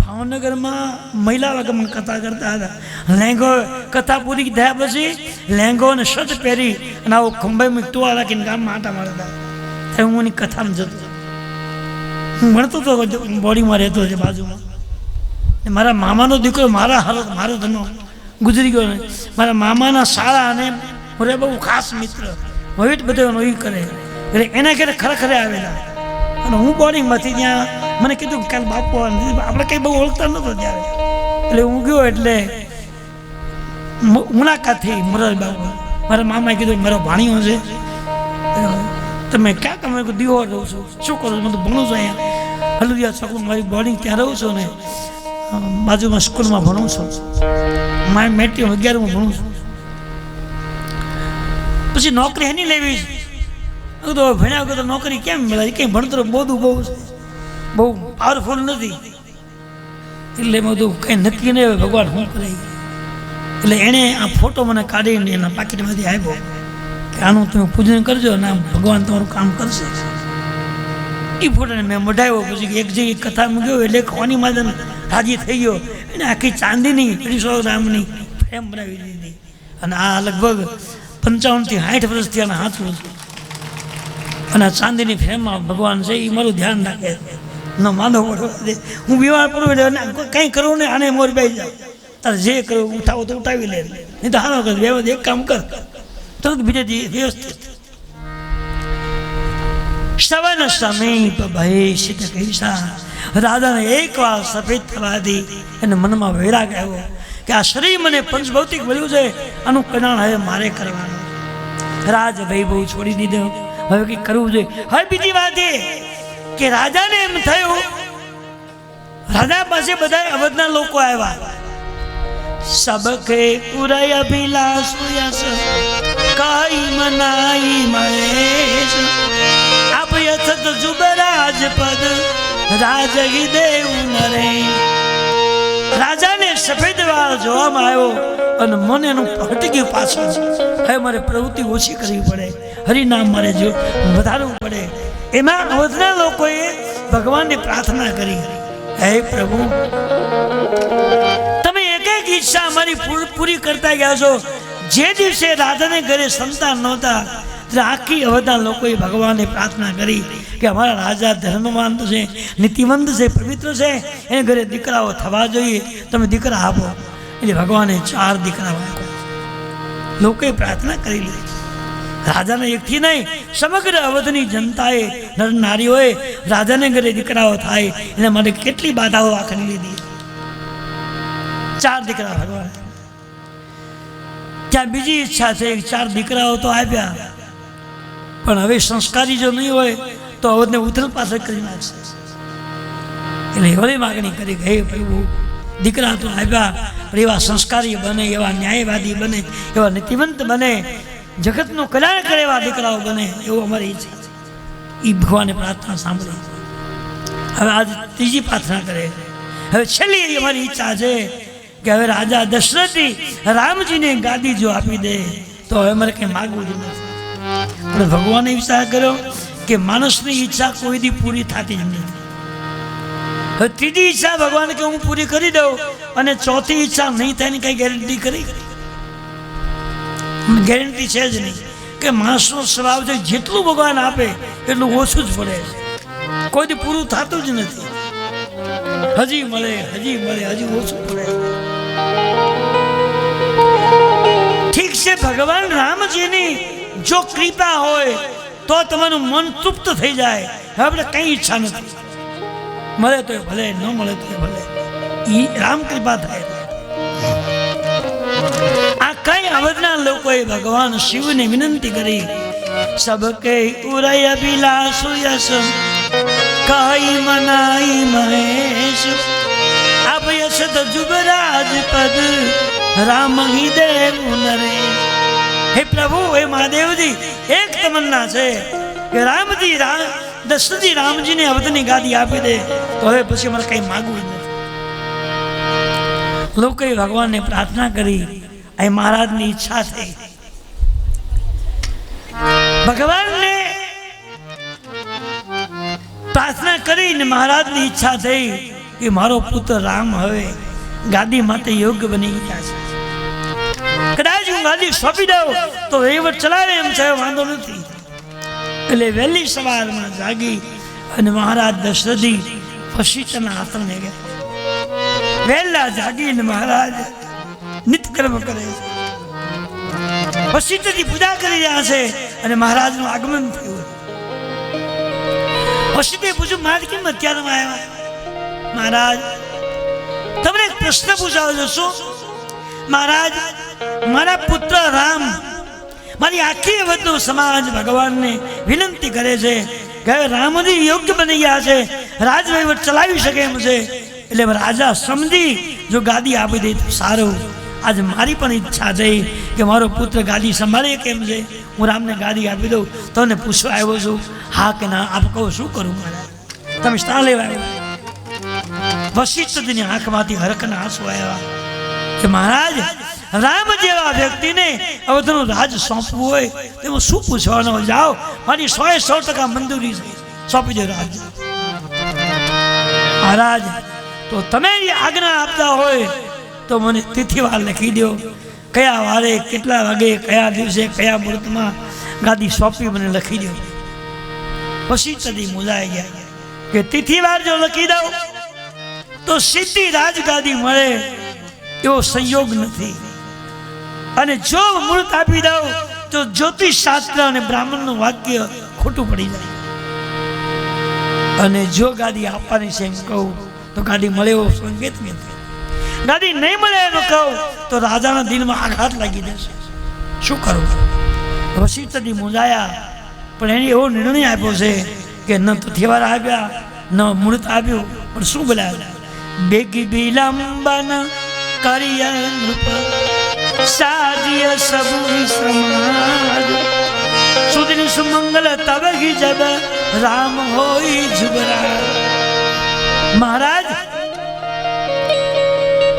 ભાવનગરમાં મહિલા વર્ગમાં કથા કરતા હતા, લહેંગો કથા પૂરી થયા પછી લહેંગો અને શર્ટ પહેરી અને આવો ખંભાઈ ટોળા રાખીને ગામમાં આટા મારતા. ત્યારે હું એની કથામાં જતો, હું ભણતો હતો, બોડીમાં રહેતો છે બાજુમાં. મારા મામાનો દીકરો મારો ધનો ગુજરી ગયો ને, મારા મામાના શાળા અને મારે બહુ ખાસ મિત્ર હવે જ બધો એ કરે. એટલે એના ઘરે ખરેખર આવેલા અને હું બોર્ડિંગમાંથી ત્યાં મને કીધું કાલ બાપુ આપણે કંઈ બહુ ઓળખતા નહોતો ત્યારે. એટલે હું ગયો એટલે મુલાકાત થઈ મોરારી બાબુ. મારા મામાએ કીધું મારો ભાણિયો છે, તમે ક્યાં તમે દીવો રહું છું, શું કરો છો? મેં તો ભણું છું અહીંયા હલુરિયા ચોકમાં મારી બોર્ડિંગ ત્યાં રહું છું ને બાજુમાં સ્કૂલમાં ભણું છું. મારી મેટ્રિક 11માં ભણું છું. પછી નોકરી એની લેવી છે તો ભણ્યા વગર તો નોકરી કેમ મળે? કંઈ ભણતર બધું બહુ બહુ પાવરફુલ નથી. એટલે મેં બધું કંઈ નક્કી નહીં, ભગવાન શું કરે. એટલે એણે આ ફોટો મને કાઢીને એના પાકીટમાંથી આપ્યો કે આનું તમે પૂજન કરજો અને ભગવાન તમારું કામ કરશે. એ ફોટોને મેં મઢાવ્યો. પછી એક જગ્યાએ કથામાં ગયો એટલે ખોની માદન રાજી થઈ ગયો. એને આખી ચાંદીની 250 ગ્રામની ફ્રેમ બનાવી દીધી. અને આ લગભગ 55 થી 60 વર્ષથી આના હાથ છે. અને આ ચાંદીની ફ્રેમમાં ભગવાન છે. એ મારું ધ્યાન રાખે ન માંદો પડવા દે. હું બીમાર પડું એટલે કંઈ કરું ને આને મોર બેસી જાવ, તારે જે કરવું ઉઠાવો તો ઉઠાવી લે, નહીં તો હારો કર. બે એક કામ કર તરત બીજે વ્યવસ્થિત. શ્રવણ સમીપ ભય શિત કૈસા રાજાને એકવાર સફેદ થવા દી એને મનમાં વૈરાગ આવ્યો કે આ શરીર મને પંચભૌતિક મળ્યું છે, આનું કલ્યાણ હવે મારે કરવાનું. રાજ વૈભવ છોડી દીધો, હવે કંઈક કરવું જોઈએ. હવે બીજી વાત એ કે રાજાને એમ થયું, રાજા પાસે બધા અવધના લોકો આવ્યા. સબકે પુરય અભિલાષ યસ કાઈ મનાઈ મહેશ આપ યથત જુબરાજ પદ રાજહી દેવ નરેશ. રાજાને સફેદ વાળ જોવામાં આવ્યો અને મને એનું હટી ગયું પાછળ. હવે મારે પ્રવૃત્તિ ઓછી કરવી પડે, હરિનામ મારે જો વધારવું પડે. એમાં અવધના લોકોએ ભગવાનને પ્રાર્થના કરી, હે પ્રભુ તમે એક એક ઈચ્છા અમારી પૂરી કરતા ગયા છો. જે દિવસે રાજાને ઘરે સંતાન નહોતા ત્યારે આખી અવધના લોકોએ ભગવાનને પ્રાર્થના કરી કે અમારા રાજા ધર્મવાન છે, નીતિવંત છે, પવિત્ર છે, એને ઘરે દીકરાઓ થવા જોઈએ, તમે દીકરા આપો. એટલે ભગવાને 4 દીકરાઓ આપ્યા. લોકોએ પ્રાર્થના કરી લીધી. રાજાને એકથી નહીં, સમગ્ર અવધની જનતાએ, નર નારીઓએ રાજાને ઘરે દીકરાઓ થાય એના માટે કેટલી બાધાઓ આખરી લીધી. 4 દીકરા ભગવાન. ત્યાં બીજી ઈચ્છા છે, 4 દીકરાઓ તો આપ્યા, પણ હવે સંસ્કારી જો નહીં હોય તો અવધને ઉથલ પાછળ કરી નાખશે. એટલે એવી માગણી કરી કે હે પ્રભુ દીકરા તો આપ્યા, પણ એવા સંસ્કારી બને, એવા ન્યાયવાદી બને, એવા નીતિવંત બને, જગતનું કલ્યાણ કરે એવા દીકરાઓ બને, એવું અમારી ઈચ્છા છે. એ ભગવાને પ્રાર્થના સાંભળી. હવે આજ ત્રીજી પ્રાર્થના કરે. હવે છેલ્લી અમારી ઈચ્છા છે કે હવે રાજા દશરથજી રામજીને ગાદી જો આપી દે તો હવે મારે કંઈ માગવું જ નથી. પણ ભગવાને વિચાર કર્યો કે માણસની ઈચ્છા કોઈ દી પૂરી થતી જ નથી. હવે ત્રીજી ઈચ્છા ભગવાન કે હું પૂરી કરી દઉં અને ચોથી ઈચ્છા નહીં થાય ને કઈ ગેરંટી કરી? ગેરંટી છે જ નહીં. કે માણસનો સ્વભાવ છે જેટલું ભગવાન આપે એટલું ઓછું જ પડે, કોઈ દી પૂરું થતું જ નથી. હજી મળે, હજી ઓછું પડે. ઠીક છે, ભગવાન રામજીની જો કૃપા હોય તો તમારું મન તૃપ્ત થઈ જાય. હવે આપણે કઈ ઈચ્છા નથી, મળે તો ભલે, ન મળે તો ભલે, એ રામ કૃપા થાય. આ કઈ અવધના લોકોએ ભગવાન શિવને વિનંતી કરી, સબકે ઉરય અભિલાષ યસ કાઈ મનાઈ મહેશ આપ યશત જુબરાજ પદ રામ હિ દેવ નરેશ. હે પ્રભુ, હે મહાદેવજી, એક તમન્ના છે કે રામજી દશરથજી રામજીને અવધની ગાદી આપી દે તો હવે પછી મારે કઈ માગવું જ નથી. લોકોએ ભગવાનને પ્રાર્થના કરી. અહીં મહારાજની ઈચ્છા થઈ. ભગવાનને પ્રાર્થના કરીને મહારાજની ઈચ્છા થઈ કે મારો પુત્ર રામ હવે ગાદી માટે યોગ્ય બની ગયા છે. કદાચ હું ગાદી સોંપી દઉં તો વહીવટ ચલાવે એમ છે, વાંધો નથી. એટલે વહેલી સવારમાં જાગી અને મહારાજ દશરથજી વશિષ્ઠના આશ્રમે ગયા. વહેલા જાગીને મહારાજ નિત્યકર્મ કરે છે. વશિષ્ઠજી પૂજા કરી રહ્યા છે અને મહારાજનું આગમન થયું. વશિષ્ઠે પૂછ્યું, મહારાજ કેમ અત્યારમાં આવ્યા? મહારાજ તમને એક પ્રશ્ન પૂછાવો છો. શું? મહારાજ, મારા પુત્ર રામ, મારી આખી અવધનો સમાજ ભગવાનને વિનંતી કરે છે કે રામજી યોગ્ય બની ગયા છે, રાજ વહીવટ ચલાવી શકે એમ છે. એટલે રાજા સમજી જો ગાદી આપી દે તો સારું. આજે મારી પણ ઈચ્છા છે કે મારો પુત્ર ગાદી સંભાળે કેમ છે, હું રામને ગાદી આપી દઉં. તમને પૂછવા આવ્યો છું, હા કે ના? આપ કહો, શું કરું મહારાજ? તમે શા લેવા આવ્યા? વશિષ્ઠજીની આંખમાંથી હરખના આંસુ આવ્યા કે મહારાજ, રામ જેવા વ્યક્તિને અવધનું રાજ સોંપવું હોય તેમાં શું પૂછવાનો? જાઓ, મારી 100% મંજૂરી છે, સોંપી દો રાજ. મહારાજ, તો તમે આજ્ઞા આપતા હોય તો મને તિથિવાર લખી દો, કયા વારે, કેટલા વાગે, કયા દિવસે, કયા મુહૂર્તમાં ગાદી સોંપી મને લખી દો. વશિષ્ઠજી મૂંઝાઈ ગયા કે તિથિવાર જો લખી દઉં તો સીધી રાજગાદી મળે એવો સંયોગ નથી, અને જો મુહૂર્ત આપી દઉં તો જ્યોતિષ શાસ્ત્ર અને બ્રાહ્મણનું વાક્ય ખોટું પડી જાય. અને જો ગાદી આપવાની છે એમ કહું તો ગાદી મળે એવો સંકેત નથી. ગાદી નહીં મળે એમ કહું તો રાજાના દિલમાં આઘાત લાગી જશે. શું કરવું? વશિષ્ઠજી મૂંઝાયા, પણ એને એવો નિર્ણય આપ્યો છે કે ન તો તહેવાર આવ્યા ન મુહૂર્ત આવ્યું, પણ શું બોલાવ્યા? બેગી વિલંબન કરીય નૃપ સાજ્ય સબુ સમાજ સુદિન સુમંગલ તબ હી જબ રામ હોઈ જુબરા. મહારાજ,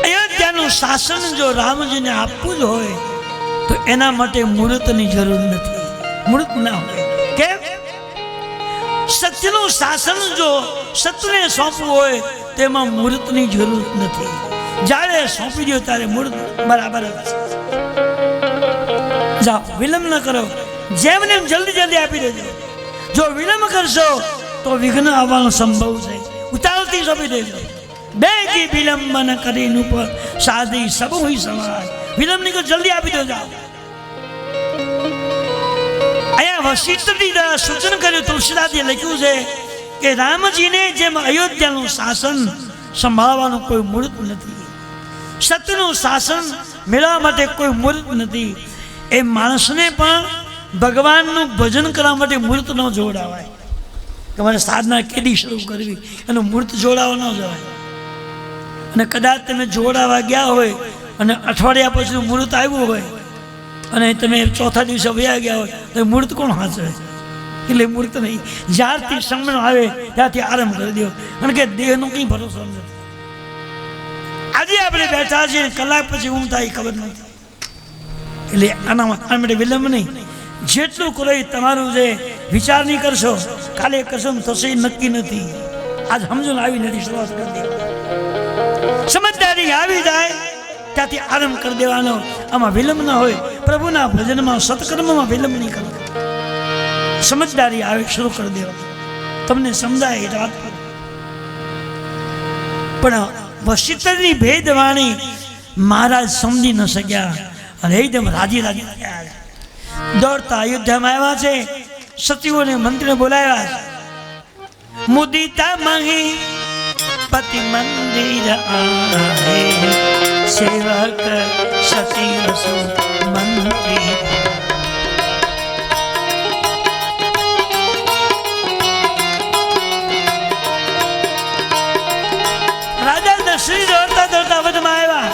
અયોધ્યાનું શાસન જો રામજીને આપવું જ હોય તો એના માટે મુહૂર્તની જરૂર નથી. મુહૂર્ત ના હોય. કેમ? સત્યનું શાસન જો સત્યને સોંપવું હોય તેમાં મુહૂર્તની જરૂર નથી. જ્યારે સોંપી દો ત્યારે મુહૂર્ત બરાબર હશે. જાઓ, વિલંબ ન કરો, જેમ ને જલ્દી જલ્દી આપી દેજો. જો વિલંબ કરશો તો વિઘ્ન આવવાનો સંભવ છે. ઉતાવળથી સોંપી દેજો. બેગી વિલંબ ન કરીને ઉપર સાધી સબ હુઈ સમાજ. વિલંબ નહીં કરો, જલ્દી આપી દો. જાઓ. અહીંયા વશિષ્ઠજી દ્વારા સૂચન કર્યું, તુલસીદાસજીએ લખ્યું છે કે રામજીને જેમ અયોધ્યાનું શાસન સંભાળવાનું કોઈ મુહૂર્ત નથી, સત્યનું શાસન મેળવવા માટે કોઈ મુહૂર્ત નથી, એ માણસને પણ ભગવાનનું ભજન કરવા માટે મુહૂર્ત ન જોડાવાય. તમારે સાધના કેદી શરૂ કરવી એનું મુહૂર્ત જોડાવા ન જવાય. અને કદાચ તમે જોડાવા ગયા હોય અને અઠવાડિયા પછી મુહૂર્ત આવ્યું હોય અને તમે ચોથા દિવસે વયા ગયા હોય તો મુહૂર્ત કોણ હાચવે? એટલે મુહૂર્ત નહીં, જ્યારથી સમય આવે ત્યારથી આરંભ કરી દો. કારણ કે દેહનો કંઈ ભરોસો નથી. આજે આપણે બેઠા છીએ, કલાક પછી હું થાય ખબર નથી. એટલે આના માટે વિલંબ નહીં. જેટલું કરો એ તમારું છે. વિચાર નહીં કરશો, કાલે કરશો થશે નક્કી નથી. આજ સમજણ આવી નથી, શરૂઆત કરી દે. સમજદારી આવી જાય ત્યાંથી આરંભ કરી દેવાનો. આમાં વિલંબ ના હોય. પ્રભુના ભજનમાં સત્કર્મમાં વિલંબ નહીં કરવો. સમજદારી આવે શરૂ કરી દેવાનું. તમને સમજાય એ વાત. પણ વશિષ્ઠની ભેદવાણી મહારાજ સમજી ન શક્યા અને એકદમ રાજી રાજી થયા. દોડતા અયોધ્યામાં આવ્યા છે. સચિવોને મંત્રીને બોલાવ્યા છે. મુદિતા મહી પતિ મંદિર આહે સેવક સચિવ સુ મંત્રી. રાજા દશરથ દોડતા દોડતા અવધમાં આવ્યા.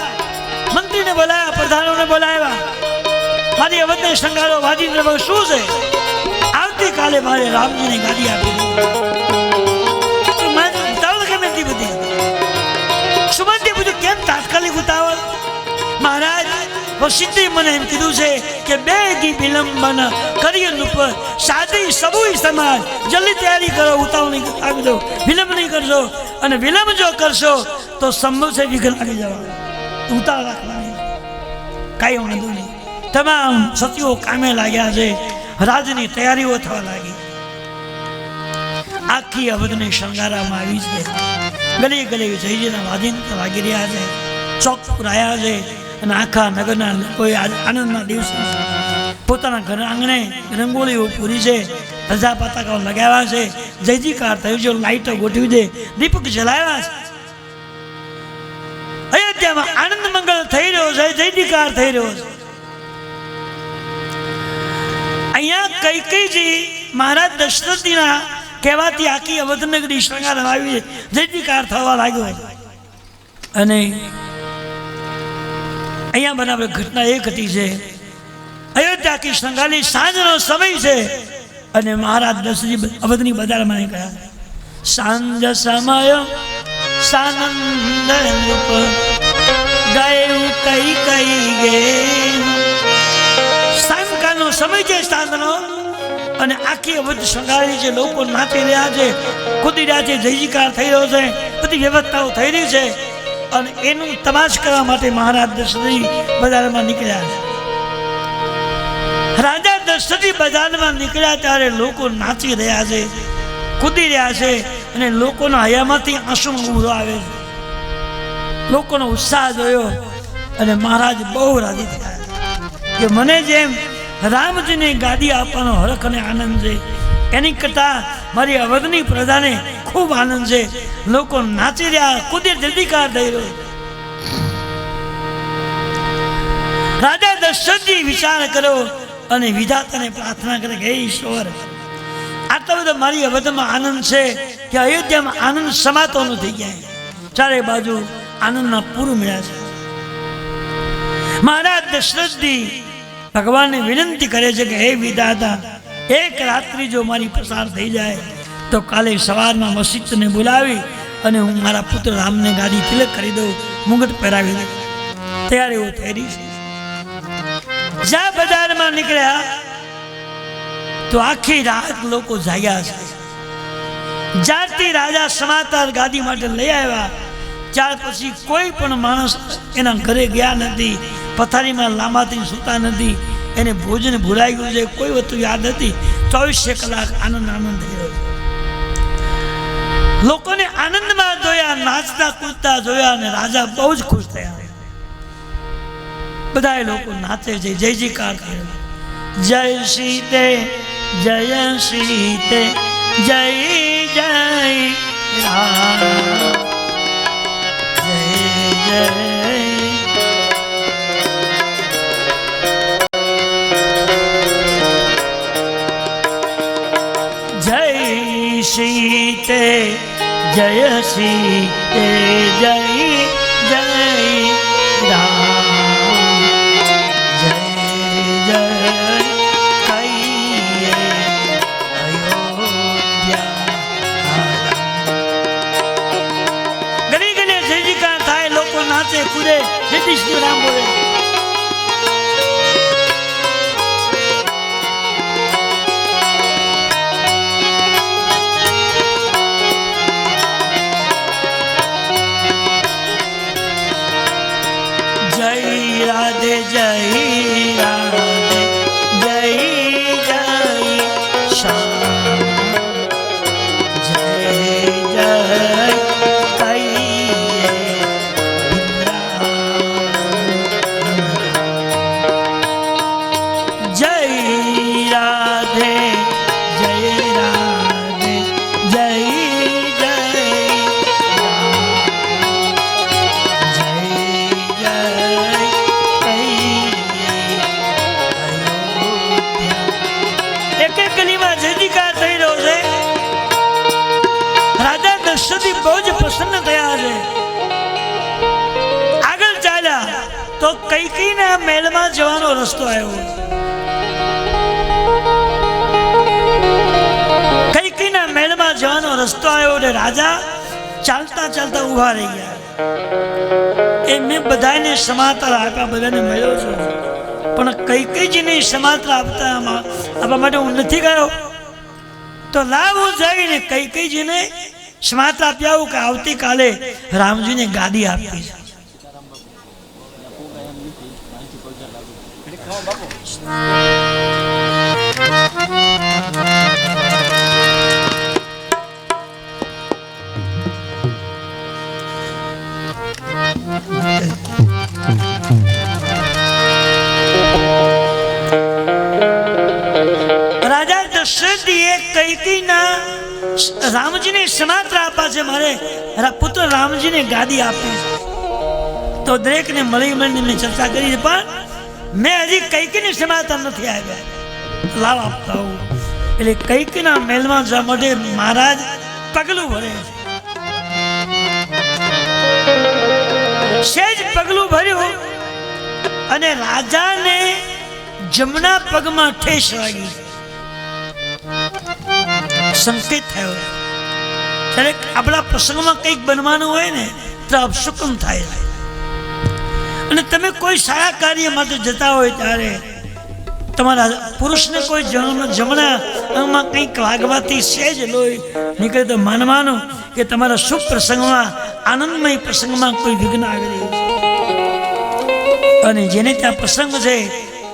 મંત્રીને બોલાવ્યા, પ્રધાનોને બોલાવ્યા. મારી અવધને શંગારો, વાજી શું છે? આવતીકાલે મારે રામજીને ગાદી આપી. સુમંતી પૂછ્યું, કેમ તાત્કાલિક ઉતાવળ? મહારાજ, વશિષ્ઠે મને એમ કીધું છે કે બેગી વિલંબન કરીએ ઉપર સાદી સબુઈ સમાજ. જલ્દી તૈયારી કરો, ઉતાવળ નહીં આપી દો, વિલંબ નહીં કરશો. અને વિલંબ જો કરશો તો સંભવ છે વિઘ્ન આવી જવાનું. ઉતાવળ રાખવાની, કાંઈ વાંધો નહીં. તમામ સતીઓ કામે લાગ્યા છે. રાજની તૈયારીઓ થવા લાગી. આખી અવધને શણગારવામાં આવી છે. ગલી ગલી જયજીના વાદિન લાગી રહ્યા છે. ચોક પુરાયા છે. અને આખા નગરના લોકોએ આનંદના દિવસે પોતાના ઘર આંગણે રંગોળીઓ પૂરી છે. ધજા પતાકાઓ લગાવ્યા છે. જયજીકાર થયું છે. લાઈટો ગોઠવી છે. દીપક જલાવ્યા છે. અયોધ્યામાં આનંદ મંગળ થઈ રહ્યો છે. જયજીકાર થઈ રહ્યો છે. અહીંયા કૈકેયીજી મહારાજ દશરથજીના કહેવાથી આખી અવધનગરી શણગારવામાં આવી. જયજીકાર થવા લાગ્યો. અને અહીંયા બરાબર ઘટના એ ઘટી છે. અયોધ્યા કી શણગારી સાંજનો સમય છે અને મહારાજ દશરથજી અવધની બજારમાં નીકળ્યા. સાંજ સમય સાનંદ રૂપ ગયું કઈ કઈ ગે. સાયંકાળનો સમય છે સાંજનો અને આખી અવધ શણગારી છે. લોકો નાચી રહ્યા છે, કૂદી રહ્યા છે. જયજીકાર થઈ રહ્યો છે. બધી વ્યવસ્થાઓ થઈ રહી છે. અને એનું તમાશ કરવા માટે મહારાજ દશરથજી બજારમાં નીકળ્યા છે. રાજા દશરથજી બજારમાં નીકળ્યા ત્યારે લોકો નાચી રહ્યા છે, કૂદી રહ્યા છે. અને લોકોના હૈયામાંથી આંસુ ઉભરો આવે છે. લોકોનો ઉત્સાહ જોયો અને મહારાજ બહુ રાજી થયા કે મને જેમ રામજીને ગાદી આપવાનો હરખ અને આનંદ છે, એની કરતા મારી અવધની પ્રજાને ખૂબ આનંદ છે, લોકો નાચી રહ્યા, કુદરત અધિકાર થઈ રહ્યો. રાજા દશરથજી વિચાર કર્યો અને વિધાતાને પ્રાર્થના કરે કે હે ઈશ્વર, આટલો બધો મારી અવધમાં આનંદ છે કે અયોધ્યામાં આનંદ સમાતો નથી ગયા, ચારે બાજુ આનંદના પૂર મળ્યા છે. મહારાજ દશરથજી ભગવાનને વિનંતી કરે છે કે હે વિધાતા, એક રાત્રિ જો મારી પસાર થઈ જાય તો કાલે સવારમાં વશિષ્ઠને બોલાવી અને હું મારા પુત્ર રામને ગાદી તિલક કરી દઉં, મુગટ પહેરાવી દઉં. ત્યારે એવું થઈ રહી છે. જ્યાં બજારમાં નીકળ્યા તો આખી રાત લોકો જાગ્યા છે. જ્યારથી રાજા સમાચાર ગાદી માટે લઈ આવ્યા ત્યાર પછી કોઈ પણ માણસ એના ઘરે ગયા નથી, પથારીમાં લાંબાથી સૂતા નથી, એને ભોજન ભૂલાઈ ગયું છે, કોઈ વસ્તુ યાદ નથી. 24 કલાક આનંદ આનંદ થઈ રહ્યો. લોકોને આનંદમાં જોયા, નાચતા કૂદતા જોયા અને રાજા બહુ જ ખુશ થયા. બધા લોકો નાચે છે, જય જયકાર કરે. જય સીતે જય સીતે જય જય રામ, જય જય સીતે જય સીતે જય જય રામ, જય જય કહીએ અયોધ્યા. ઘણી ઘણી જય જયકાર થાય, લોકો નાચે કૂદે, જય શ્રી રામ બોલે. રાધે જય રાધે જય જય શ્યામ, જય જય કહીએ જય રાધે જય રાધે જય જય બહુ જ પ્રસન્ન થયા છે. આગળ ચાલ્યા તો કૈકેયીના મહેલમાં જવાનો રસ્તો આવ્યો. કૈકેયીના મહેલમાં જવાનો રસ્તો આવ્યો એટલે રાજા ચાલતા ચાલતા ઊભા રહી ગયા. એ મેં બધાને સમાચાર આપ્યા, બધાને મળ્યો છું, પણ કૈકેયીજીને સમાચાર આપવા માટે હું નથી ગયો. તો લાવ હું જઈને કૈકેયીજીને સમાચાર આપી આવું કે આવતીકાલે રામજીને ગાદી આપી છે. રાજા દશરથજીએ કૈકેયીના રામજીને સમાચાર આપ્યા છે, મારે પુત્ર રામજીને ગાદી આપી. તો દરેકને મળીને ચર્ચા કરી છે, પણ મેં હજી કૈકેયીને સમાચાર નથી આવ્યા, લાવ આપતા હોઉં. એટલે કૈકેયીના મહેલમાં જવા માટે મહારાજ પગલું ભરે છે. સેજ પગલું ભર્યું અને રાજાને જમણા પગમાં ઠેસ વાગી. સંકેત થયો. ત્યારે આપણા પ્રસંગમાં કંઈક બનવાનું હોય ને તો અપશુકન થાય. અને તમે કોઈ સારા કાર્ય માટે જતા હોય ત્યારે તમારા પુરુષને કોઈ જમણા અંગમાં કંઈક વાગવાથી સહેજ લોહી નીકળે તો માનવાનું કે તમારા શુભ પ્રસંગમાં, આનંદમય પ્રસંગમાં કોઈ વિઘ્ન આવી રહ્યું છે. અને જેને ત્યાં પ્રસંગ છે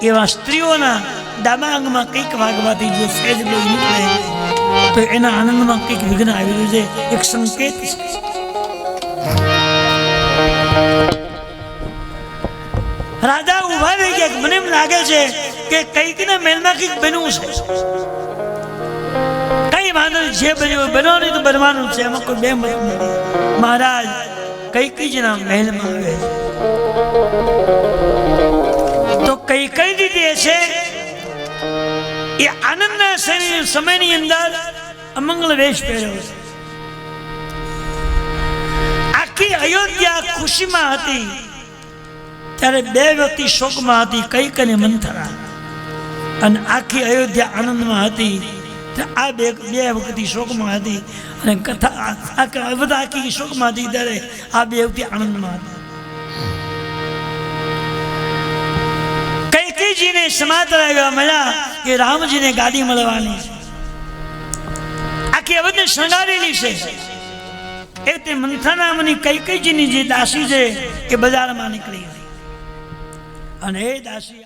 એવા સ્ત્રીઓના ડાબા અંગમાં કંઈક વાગવાથી જો સહેજ લોહી નીકળે તો એના આનંદમાં કંઈક વિઘ્ન આવી રહ્યું છે, એક સંકેત છે. રાજા ઉભા રહી ગયા. મને એમ લાગે છે કે કૈકેયીના મહેલમાં કંઈક બન્યું છે, કઈ એની વાંધો જે બન્યું બનવાનું તો બનવાનું છે, એમાં કોઈ બે મત નથી. મહારાજ કઈ જના મહેલમાં આવે તો કઈ દીધી છે એ આનંદના સમયની અંદર અમંગળ વેશ પહેર્યો છે. આખી અયોધ્યા ખુશીમાં હતી ત્યારે બે વ્યક્તિ શોકમાં હતી, કઈક અને મંથરા. અને આખી અયોધ્યા આનંદમાં હતી. આ બે વ્યક્તિ શોકમાં હતી અને કથા આખી શોકમાં હતી ત્યારે આ બે વ્યક્તિ આનંદમાં હતા. કૈકેયીજીને સમાચાર આવ્યા મળ્યા કે રામજીને ગાદી મળવાની છે, આખી અવધને શણગારેલી છે. એ તે મંથરા નામની કૈકેયીજીની જે દાસી છે એ બજારમાં નીકળી અને એ દાસી